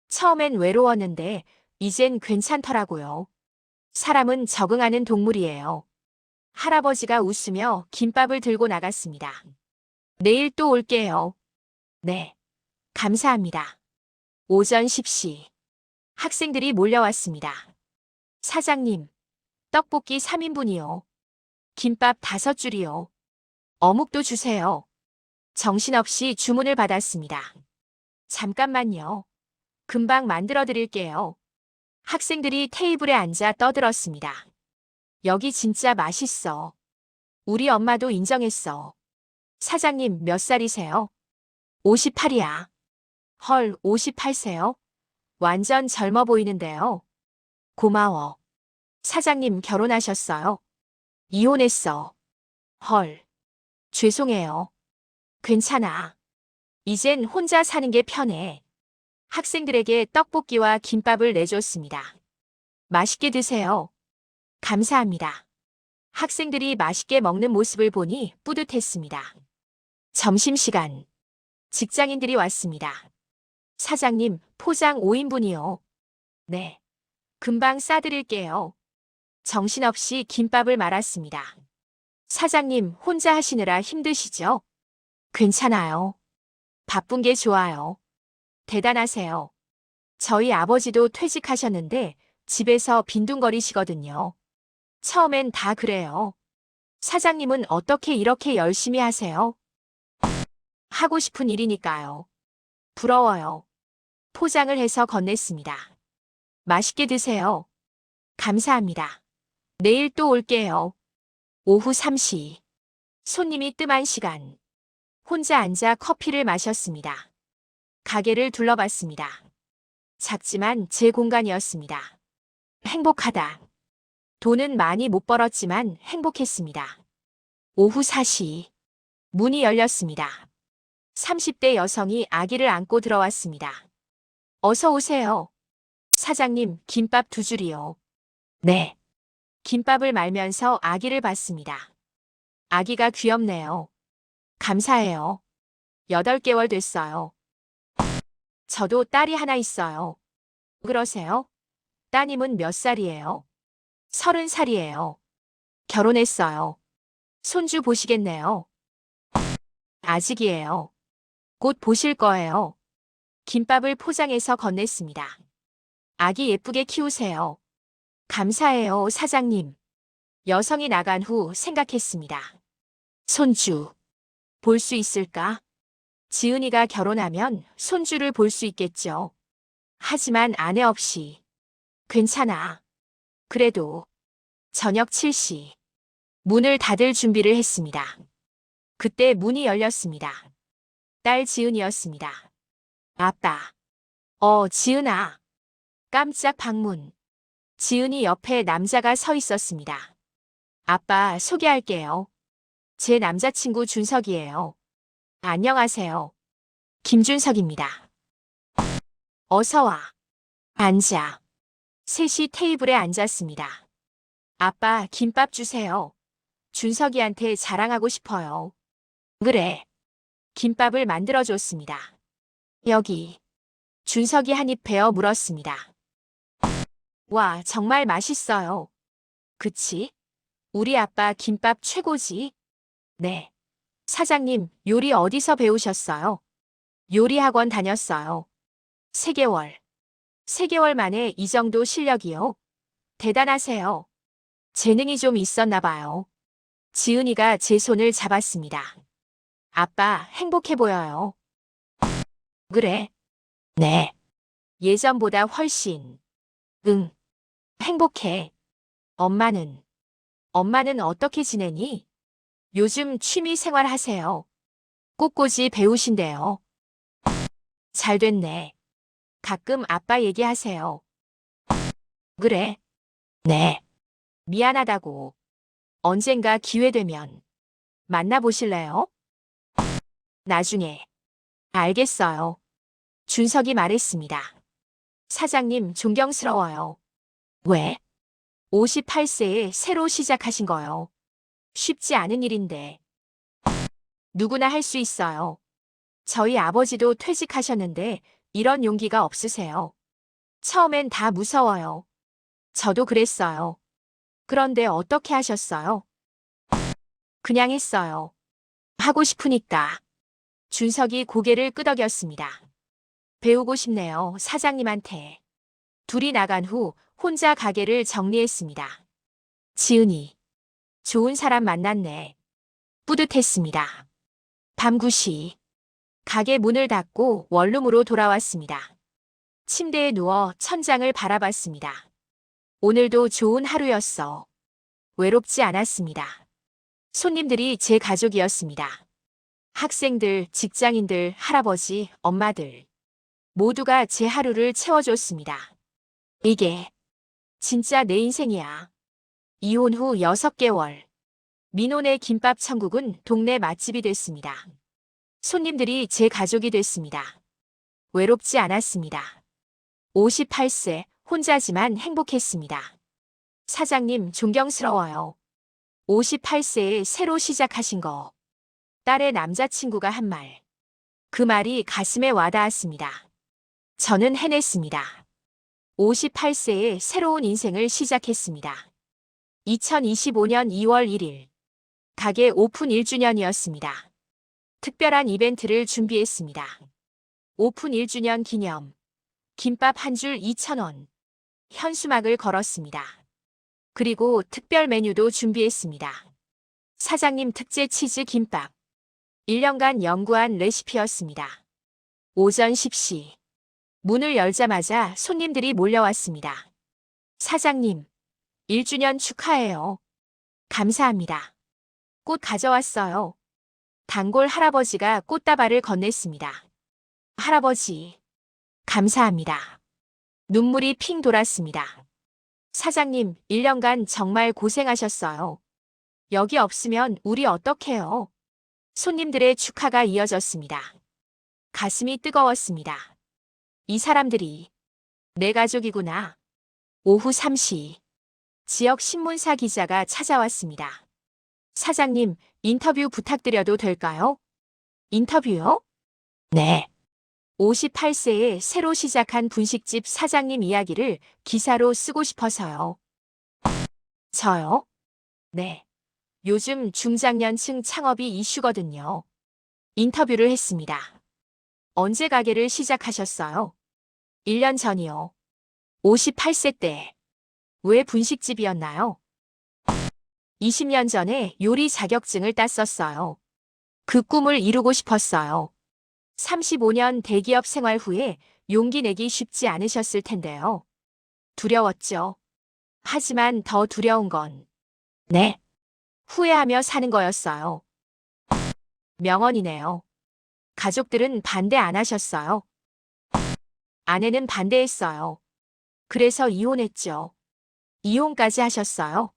처음엔 외로웠는데 이젠 괜찮더라고요. 사람은 적응하는 동물이에요. 할아버지가 웃으며 김밥을 들고 나갔습니다. 내일 또 올게요. 네, 감사합니다. 오전 10시. 학생들이 몰려왔습니다. 사장님, 떡볶이 3인분이요. 김밥 5줄이요. 어묵도 주세요. 정신없이 주문을 받았습니다. 잠깐만요. 금방 만들어 드릴게요. 학생들이 테이블에 앉아 떠들었습니다. 여기 진짜 맛있어. 우리 엄마도 인정했어. 사장님 몇 살이세요? 58이야. 헐, 58세요? 완전 젊어 보이는데요. 고마워. 사장님 결혼하셨어요? 이혼했어. 헐, 죄송해요. 괜찮아. 이젠 혼자 사는 게 편해. 학생들에게 떡볶이와 김밥을 내줬습니다. 맛있게 드세요. 감사합니다. 학생들이 맛있게 먹는 모습을 보니 뿌듯했습니다. 점심시간. 직장인들이 왔습니다. 사장님, 포장 5인분이요. 네. 금방 싸드릴게요. 정신없이 김밥을 말았습니다. 사장님, 혼자 하시느라 힘드시죠? 괜찮아요. 바쁜 게 좋아요. 대단하세요. 저희 아버지도 퇴직하셨는데 집에서 빈둥거리시거든요. 처음엔 다 그래요. 사장님은 어떻게 이렇게 열심히 하세요? 하고 싶은 일이니까요. 부러워요. 포장을 해서 건넸습니다. 맛있게 드세요. 감사합니다. 내일 또 올게요. 오후 3시. 손님이 뜸한 시간. 혼자 앉아 커피를 마셨습니다. 가게를 둘러봤습니다. 작지만 제 공간이었습니다. 행복하다. 돈은 많이 못 벌었지만 행복했습니다. 오후 4시. 문이 열렸습니다. 30대 여성이 아기를 안고 들어왔습니다. 어서 오세요. 사장님, 김밥 2줄이요. 네. 김밥을 말면서 아기를 봤습니다. 아기가 귀엽네요. 감사해요. 8개월 됐어요. 저도 딸이 하나 있어요. 그러세요? 따님은 몇 살이에요? 30살이에요. 결혼했어요. 손주 보시겠네요. 아직이에요. 곧 보실 거예요. 김밥을 포장해서 건넸습니다. 아기 예쁘게 키우세요. 감사해요, 사장님. 여성이 나간 후 생각했습니다. 손주. 볼 수 있을까? 지은이가 결혼하면 손주를 볼 수 있겠죠. 하지만 아내 없이. 괜찮아. 그래도. 저녁 7시. 문을 닫을 준비를 했습니다. 그때 문이 열렸습니다. 딸 지은이었습니다. 아빠. 지은아. 깜짝 방문. 지은이 옆에 남자가 서 있었습니다. 아빠 소개할게요. 제 남자친구 준석이에요. 안녕하세요. 김준석입니다. 어서 와. 앉아. 셋이 테이블에 앉았습니다. 아빠 김밥 주세요. 준석이한테 자랑하고 싶어요. 그래. 김밥을 만들어줬습니다. 여기. 준석이 한 입 베어 물었습니다. 와, 정말 맛있어요. 그치? 우리 아빠 김밥 최고지? 네. 사장님, 요리 어디서 배우셨어요? 요리학원 다녔어요. 3개월. 3개월 만에 이 정도 실력이요? 대단하세요. 재능이 좀 있었나 봐요. 지은이가 제 손을 잡았습니다. 아빠, 행복해 보여요. 그래? 네. 예전보다 훨씬. 응. 행복해. 엄마는? 엄마는 어떻게 지내니? 요즘 취미 생활 하세요? 꽃꽂이 배우신대요. 잘 됐네. 가끔 아빠 얘기하세요. 그래? 네. 미안하다고. 언젠가 기회 되면 만나보실래요? 나중에. 알겠어요. 준석이 말했습니다. 사장님 존경스러워요. 왜? 58세에 새로 시작하신 거요. 쉽지 않은 일인데. 누구나 할 수 있어요. 저희 아버지도 퇴직하셨는데 이런 용기가 없으세요. 처음엔 다 무서워요. 저도 그랬어요. 그런데 어떻게 하셨어요? 그냥 했어요. 하고 싶으니까. 준석이 고개를 끄덕였습니다. 배우고 싶네요, 사장님한테. 둘이 나간 후 혼자 가게를 정리했습니다. 지은이. 좋은 사람 만났네. 뿌듯했습니다. 밤 9시. 가게 문을 닫고 원룸으로 돌아왔습니다. 침대에 누워 천장을 바라봤습니다. 오늘도 좋은 하루였어. 외롭지 않았습니다. 손님들이 제 가족이었습니다. 학생들, 직장인들, 할아버지, 엄마들. 모두가 제 하루를 채워줬습니다. 이게 진짜 내 인생이야. 이혼 후 6개월. 민혼의 김밥 천국은 동네 맛집이 됐습니다. 손님들이 제 가족이 됐습니다. 외롭지 않았습니다. 58세, 혼자지만 행복했습니다. 사장님 존경스러워요. 58세에 새로 시작하신 거. 딸의 남자친구가 한 말. 그 말이 가슴에 와닿았습니다. 저는 해냈습니다. 58세에 새로운 인생을 시작했습니다. 2025년 2월 1일. 가게 오픈 1주년이었습니다. 특별한 이벤트를 준비했습니다. 오픈 1주년 기념. 김밥 한 줄 2,000원. 현수막을 걸었습니다. 그리고 특별 메뉴도 준비했습니다. 사장님 특제 치즈 김밥. 1년간 연구한 레시피였습니다. 오전 10시. 문을 열자마자 손님들이 몰려왔습니다. 사장님, 1주년 축하해요. 감사합니다. 꽃 가져왔어요. 단골 할아버지가 꽃다발을 건넸습니다. 할아버지, 감사합니다. 눈물이 핑 돌았습니다. 사장님, 1년간 정말 고생하셨어요. 여기 없으면 우리 어떡해요? 손님들의 축하가 이어졌습니다. 가슴이 뜨거웠습니다. 이 사람들이 내 가족이구나. 오후 3시. 지역 신문사 기자가 찾아왔습니다. 사장님, 인터뷰 부탁드려도 될까요? 인터뷰요? 네. 58세에 새로 시작한 분식집 사장님 이야기를 기사로 쓰고 싶어서요. 저요? 네. 요즘 중장년층 창업이 이슈거든요. 인터뷰를 했습니다. 언제 가게를 시작하셨어요? 1년 전이요. 58세 때. 왜 분식집이었나요? 20년 전에 요리 자격증을 땄었어요. 그 꿈을 이루고 싶었어요. 35년 대기업 생활 후에 용기 내기 쉽지 않으셨을 텐데요. 두려웠죠. 하지만 더 두려운 건 네. 후회하며 사는 거였어요. 명언이네요. 가족들은 반대 안 하셨어요. 아내는 반대했어요. 그래서 이혼했죠. 이혼까지 하셨어요.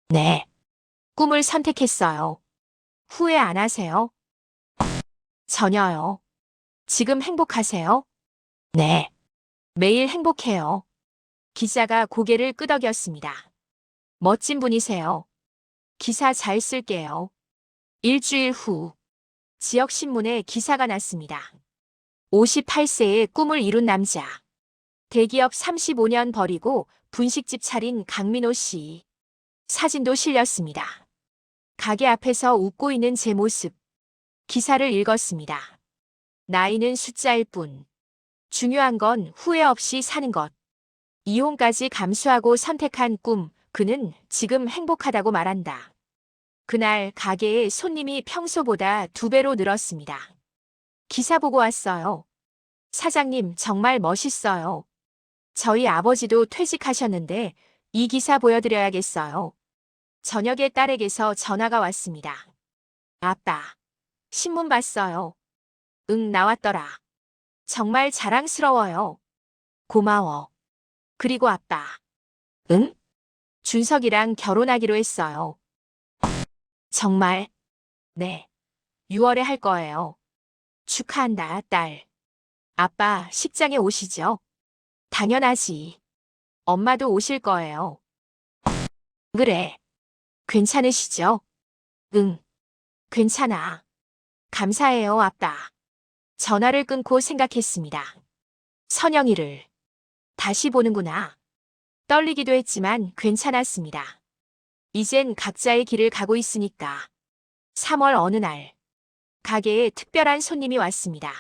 네. 꿈을 선택했어요. 후회 안 하세요? 전혀요. 지금 행복하세요? 네. 매일 행복해요. 기자가 고개를 끄덕였습니다. 멋진 분이세요. 기사 잘 쓸게요. 일주일 후. 지역신문에 기사가 났습니다. 58세의 꿈을 이룬 남자. 대기업 35년 버리고 분식집 차린 강민호 씨. 사진도 실렸습니다. 가게 앞에서 웃고 있는 제 모습. 기사를 읽었습니다. 나이는 숫자일 뿐. 중요한 건 후회 없이 사는 것. 이혼까지 감수하고 선택한 꿈, 그는 지금 행복하다고 말한다. 그날 가게에 손님이 평소보다 2배로 늘었습니다. 기사 보고 왔어요. 사장님 정말 멋있어요. 저희 아버지도 퇴직하셨는데 이 기사 보여드려야겠어요. 저녁에 딸에게서 전화가 왔습니다. 아빠, 신문 봤어요. 응, 나왔더라. 정말 자랑스러워요. 고마워. 그리고 아빠. 응? 준석이랑 결혼하기로 했어요. 정말? 네. 6월에 할 거예요. 축하한다, 딸. 아빠, 식장에 오시죠? 당연하지. 엄마도 오실 거예요. 그래. 괜찮으시죠? 응, 괜찮아. 감사해요, 아빠. 전화를 끊고 생각했습니다. 선영이를 다시 보는구나. 떨리기도 했지만 괜찮았습니다. 이젠 각자의 길을 가고 있으니까. 3월 어느 날, 가게에 특별한 손님이 왔습니다.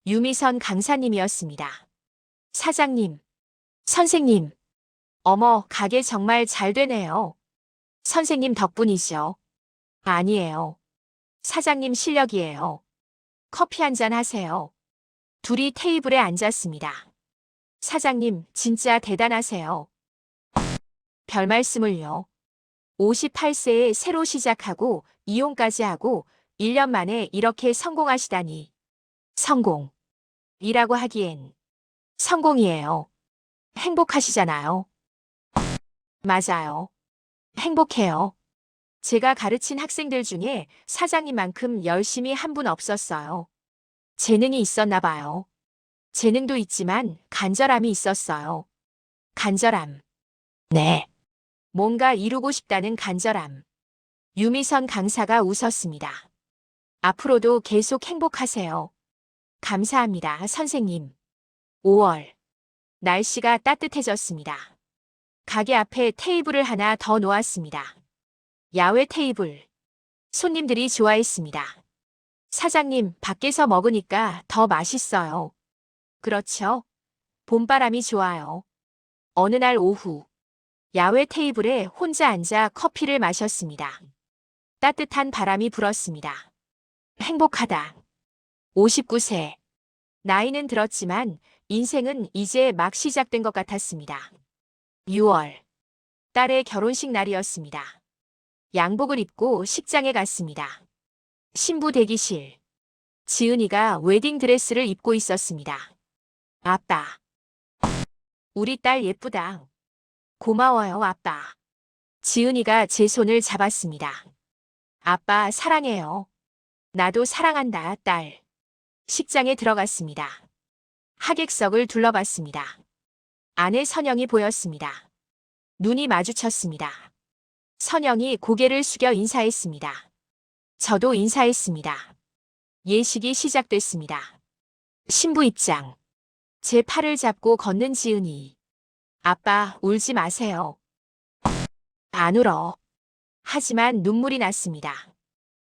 유미선 강사님이었습니다. 사장님, 선생님, 어머, 가게 정말 잘 되네요. 선생님 덕분이죠. 아니에요. 사장님 실력이에요. 커피 한잔 하세요. 둘이 테이블에 앉았습니다. 사장님, 진짜 대단하세요. 별 말씀을요. 58세에 새로 시작하고 이혼까지 하고 1년 만에 이렇게 성공하시다니. 성공이라고 하기엔 성공이에요. 행복하시잖아요. 맞아요. 행복해요. 제가 가르친 학생들 중에 사장님만큼 열심히 한 분 없었어요. 재능이 있었나 봐요. 재능도 있지만 간절함이 있었어요. 간절함. 네. 뭔가 이루고 싶다는 간절함. 유미선 강사가 웃었습니다. 앞으로도 계속 행복하세요. 감사합니다, 선생님. 5월. 날씨가 따뜻해졌습니다. 가게 앞에 테이블을 하나 더 놓았습니다. 야외 테이블. 손님들이 좋아했습니다. 사장님, 밖에서 먹으니까 더 맛있어요. 그렇죠? 봄바람이 좋아요. 어느 날 오후, 야외 테이블에 혼자 앉아 커피를 마셨습니다. 따뜻한 바람이 불었습니다. 행복하다. 59세. 나이는 들었지만 인생은 이제 막 시작된 것 같았습니다. 6월. 딸의 결혼식 날이었습니다. 양복을 입고 식장에 갔습니다. 신부 대기실. 지은이가 웨딩드레스를 입고 있었습니다. 아빠. 우리 딸 예쁘다. 고마워요, 아빠. 지은이가 제 손을 잡았습니다. 아빠 사랑해요. 나도 사랑한다, 딸. 식장에 들어갔습니다. 하객석을 둘러봤습니다. 아내 선영이 보였습니다. 눈이 마주쳤습니다. 선영이 고개를 숙여 인사했습니다. 저도 인사했습니다. 예식이 시작됐습니다. 신부 입장. 제 팔을 잡고 걷는 지은이. 아빠, 울지 마세요. 안 울어. 하지만 눈물이 났습니다.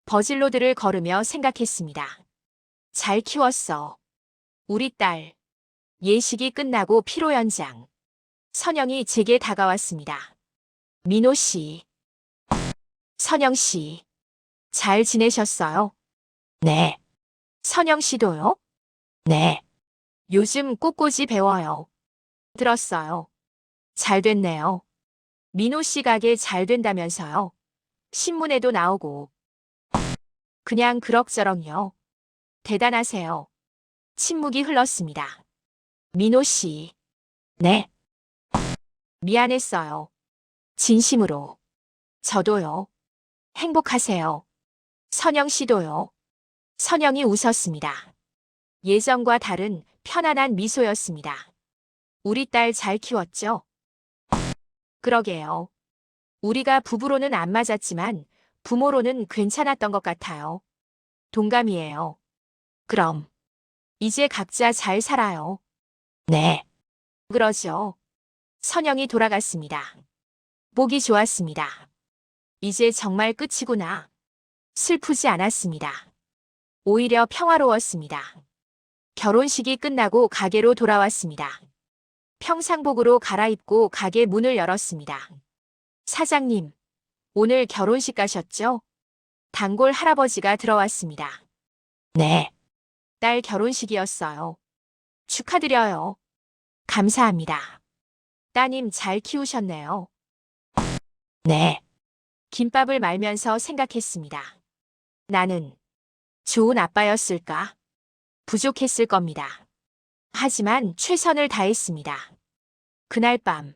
버질로드를 걸으며 생각했습니다. 잘 키웠어. 우리 딸. 예식이 끝나고 피로 연장. 선영이 제게 다가왔습니다. 민호 씨. 선영 씨. 잘 지내셨어요? 네. 선영 씨도요? 네. 요즘 꽃꽂이 배워요. 들었어요. 잘 됐네요. 민호 씨 가게 잘 된다면서요. 신문에도 나오고. 그냥 그럭저럭요. 대단하세요. 침묵이 흘렀습니다. 민호 씨. 네. 미안했어요. 진심으로. 저도요. 행복하세요. 선영 씨도요. 선영이 웃었습니다. 예전과 다른 편안한 미소였습니다. 우리 딸 잘 키웠죠? 그러게요. 우리가 부부로는 안 맞았지만 부모로는 괜찮았던 것 같아요. 동감이에요. 그럼 이제 각자 잘 살아요. 네. 그러죠. 선영이 돌아갔습니다. 보기 좋았습니다. 이제 정말 끝이구나. 슬프지 않았습니다. 오히려 평화로웠습니다. 결혼식이 끝나고 가게로 돌아왔습니다. 평상복으로 갈아입고 가게 문을 열었습니다. 사장님, 오늘 결혼식 가셨죠? 단골 할아버지가 들어왔습니다. 네. 딸 결혼식이었어요. 축하드려요. 감사합니다. 따님 잘 키우셨네요. 네. 김밥을 말면서 생각했습니다. 나는 좋은 아빠였을까? 부족했을 겁니다. 하지만 최선을 다했습니다. 그날 밤,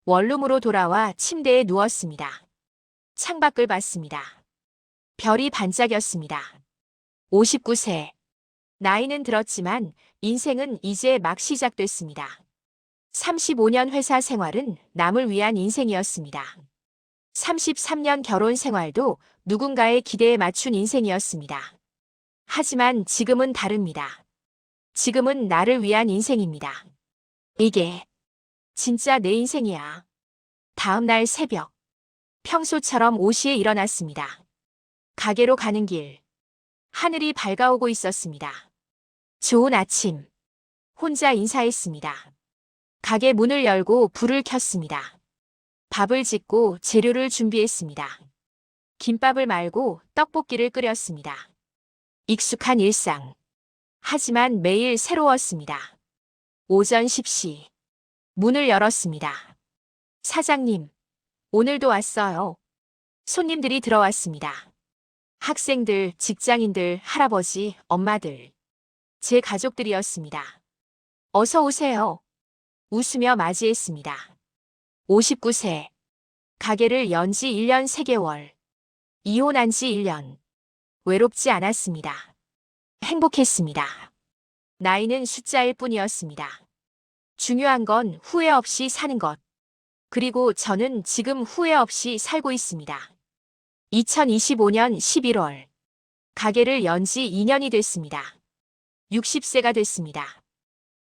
원룸으로 돌아와 침대에 누웠습니다. 창밖을 봤습니다. 별이 반짝였습니다. 59세. 나이는 들었지만 인생은 이제 막 시작됐습니다. 35년 회사 생활은 남을 위한 인생이었습니다. 33년 결혼 생활도 누군가의 기대에 맞춘 인생이었습니다. 하지만 지금은 다릅니다. 지금은 나를 위한 인생입니다. 이게 진짜 내 인생이야. 다음 날 새벽, 평소처럼 5시에 일어났습니다. 가게로 가는 길, 하늘이 밝아오고 있었습니다. 좋은 아침. 혼자 인사했습니다. 가게 문을 열고 불을 켰습니다. 밥을 짓고 재료를 준비했습니다. 김밥을 말고 떡볶이를 끓였습니다. 익숙한 일상. 하지만 매일 새로웠습니다. 오전 10시. 문을 열었습니다. 사장님, 오늘도 왔어요. 손님들이 들어왔습니다. 학생들, 직장인들, 할아버지, 엄마들. 제 가족들이었습니다. 어서 오세요. 웃으며 맞이했습니다. 59세. 가게를 연 지 1년 3개월. 이혼한 지 1년. 외롭지 않았습니다. 행복했습니다. 나이는 숫자일 뿐이었습니다. 중요한 건 후회 없이 사는 것. 그리고 저는 지금 후회 없이 살고 있습니다. 2025년 11월. 가게를 연 지 2년이 됐습니다. 60세가 됐습니다.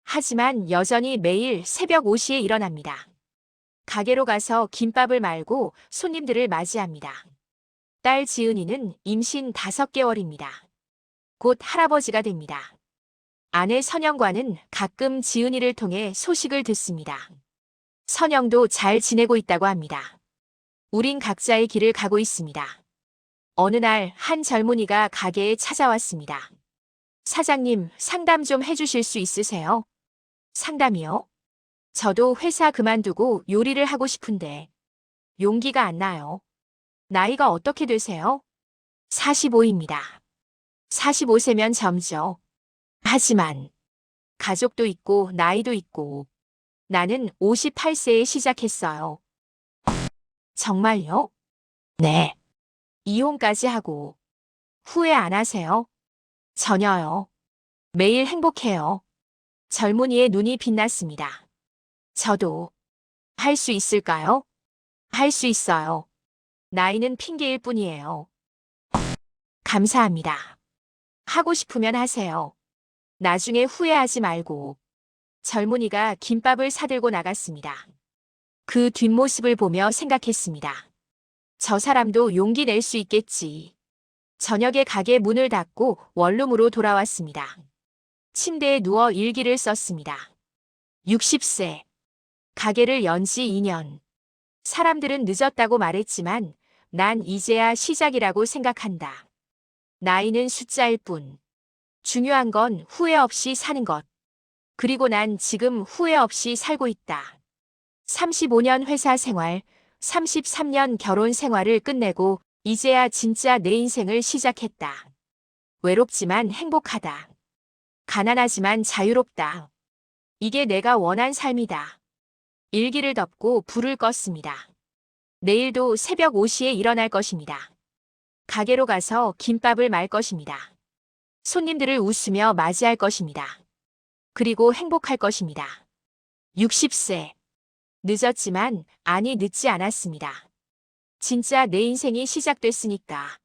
하지만 여전히 매일 새벽 5시에 일어납니다. 가게로 가서 김밥을 말고 손님들을 맞이합니다. 딸 지은이는 임신 5개월입니다. 곧 할아버지가 됩니다. 아내 선영과는 가끔 지은이를 통해 소식을 듣습니다. 선영도 잘 지내고 있다고 합니다. 우린 각자의 길을 가고 있습니다. 어느 날 한 젊은이가 가게에 찾아왔습니다. 사장님, 상담 좀 해주실 수 있으세요? 상담이요? 저도 회사 그만두고 요리를 하고 싶은데 용기가 안 나요. 나이가 어떻게 되세요? 45입니다. 45세면 젊죠. 하지만 가족도 있고 나이도 있고 나는 58세에 시작했어요. 정말요? 네. 이혼까지 하고 후회 안 하세요? 전혀요. 매일 행복해요. 젊은이의 눈이 빛났습니다. 저도 할 수 있을까요? 할 수 있어요. 나이는 핑계일 뿐이에요. 감사합니다. 하고 싶으면 하세요. 나중에 후회하지 말고. 젊은이가 김밥을 사들고 나갔습니다. 그 뒷모습을 보며 생각했습니다. 저 사람도 용기 낼 수 있겠지. 저녁에 가게 문을 닫고 원룸으로 돌아왔습니다. 침대에 누워 일기를 썼습니다. 60세. 가게를 연 지 2년. 사람들은 늦었다고 말했지만 난 이제야 시작이라고 생각한다. 나이는 숫자일 뿐. 중요한 건 후회 없이 사는 것. 그리고 난 지금 후회 없이 살고 있다. 35년 회사 생활, 33년 결혼 생활을 끝내고 이제야 진짜 내 인생을 시작했다. 외롭지만 행복하다. 가난하지만 자유롭다. 이게 내가 원한 삶이다. 일기를 덮고 불을 껐습니다. 내일도 새벽 5시에 일어날 것입니다. 가게로 가서 김밥을 말 것입니다. 손님들을 웃으며 맞이할 것입니다. 그리고 행복할 것입니다. 60세. 늦었지만 아니 늦지 않았습니다. 진짜 내 인생이 시작됐으니까.